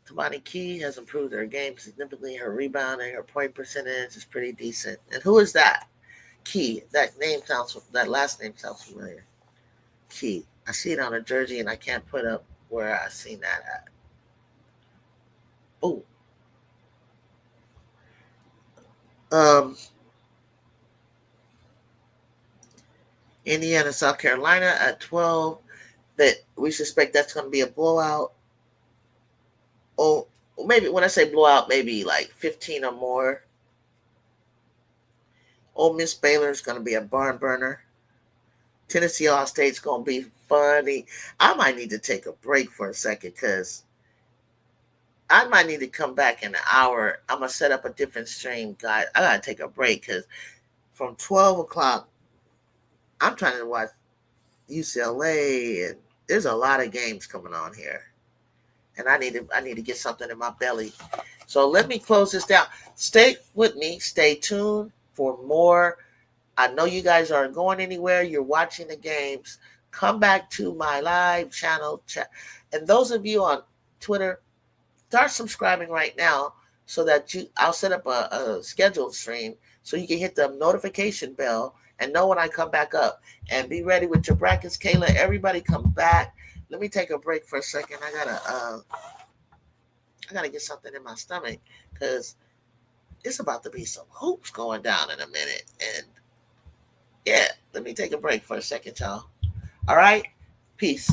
Tamani Key has improved her game significantly. Her rebounding, her point percentage is pretty decent. And who is that? Key. That last name sounds familiar. Key. I see it on a jersey, and I can't put up where I seen that at. Oh. Indiana, South Carolina at 12. That we suspect that's going to be a blowout. Oh, maybe when I say blowout, maybe like 15 or more. Ole Miss Baylor is going to be a barn burner. Tennessee All State's going to be funny. I might need to take a break for a second because I might need to come back in an hour. I'm going to set up a different stream, guys. I got to take a break because from 12 o'clock, I'm trying to watch UCLA, and there's a lot of games coming on here. And I need to get something in my belly. So let me close this down. Stay with me. Stay tuned for more. I know you guys aren't going anywhere. You're watching the games. Come back to my live channel. And those of you on Twitter, start subscribing right now so that I'll set up a scheduled stream so you can hit the notification bell and know when I come back up. And be ready with your brackets, Kayla. Everybody come back. Let me take a break for a second. I gotta get something in my stomach because it's about to be some hoops going down in a minute. And yeah, let me take a break for a second, y'all. All right, peace.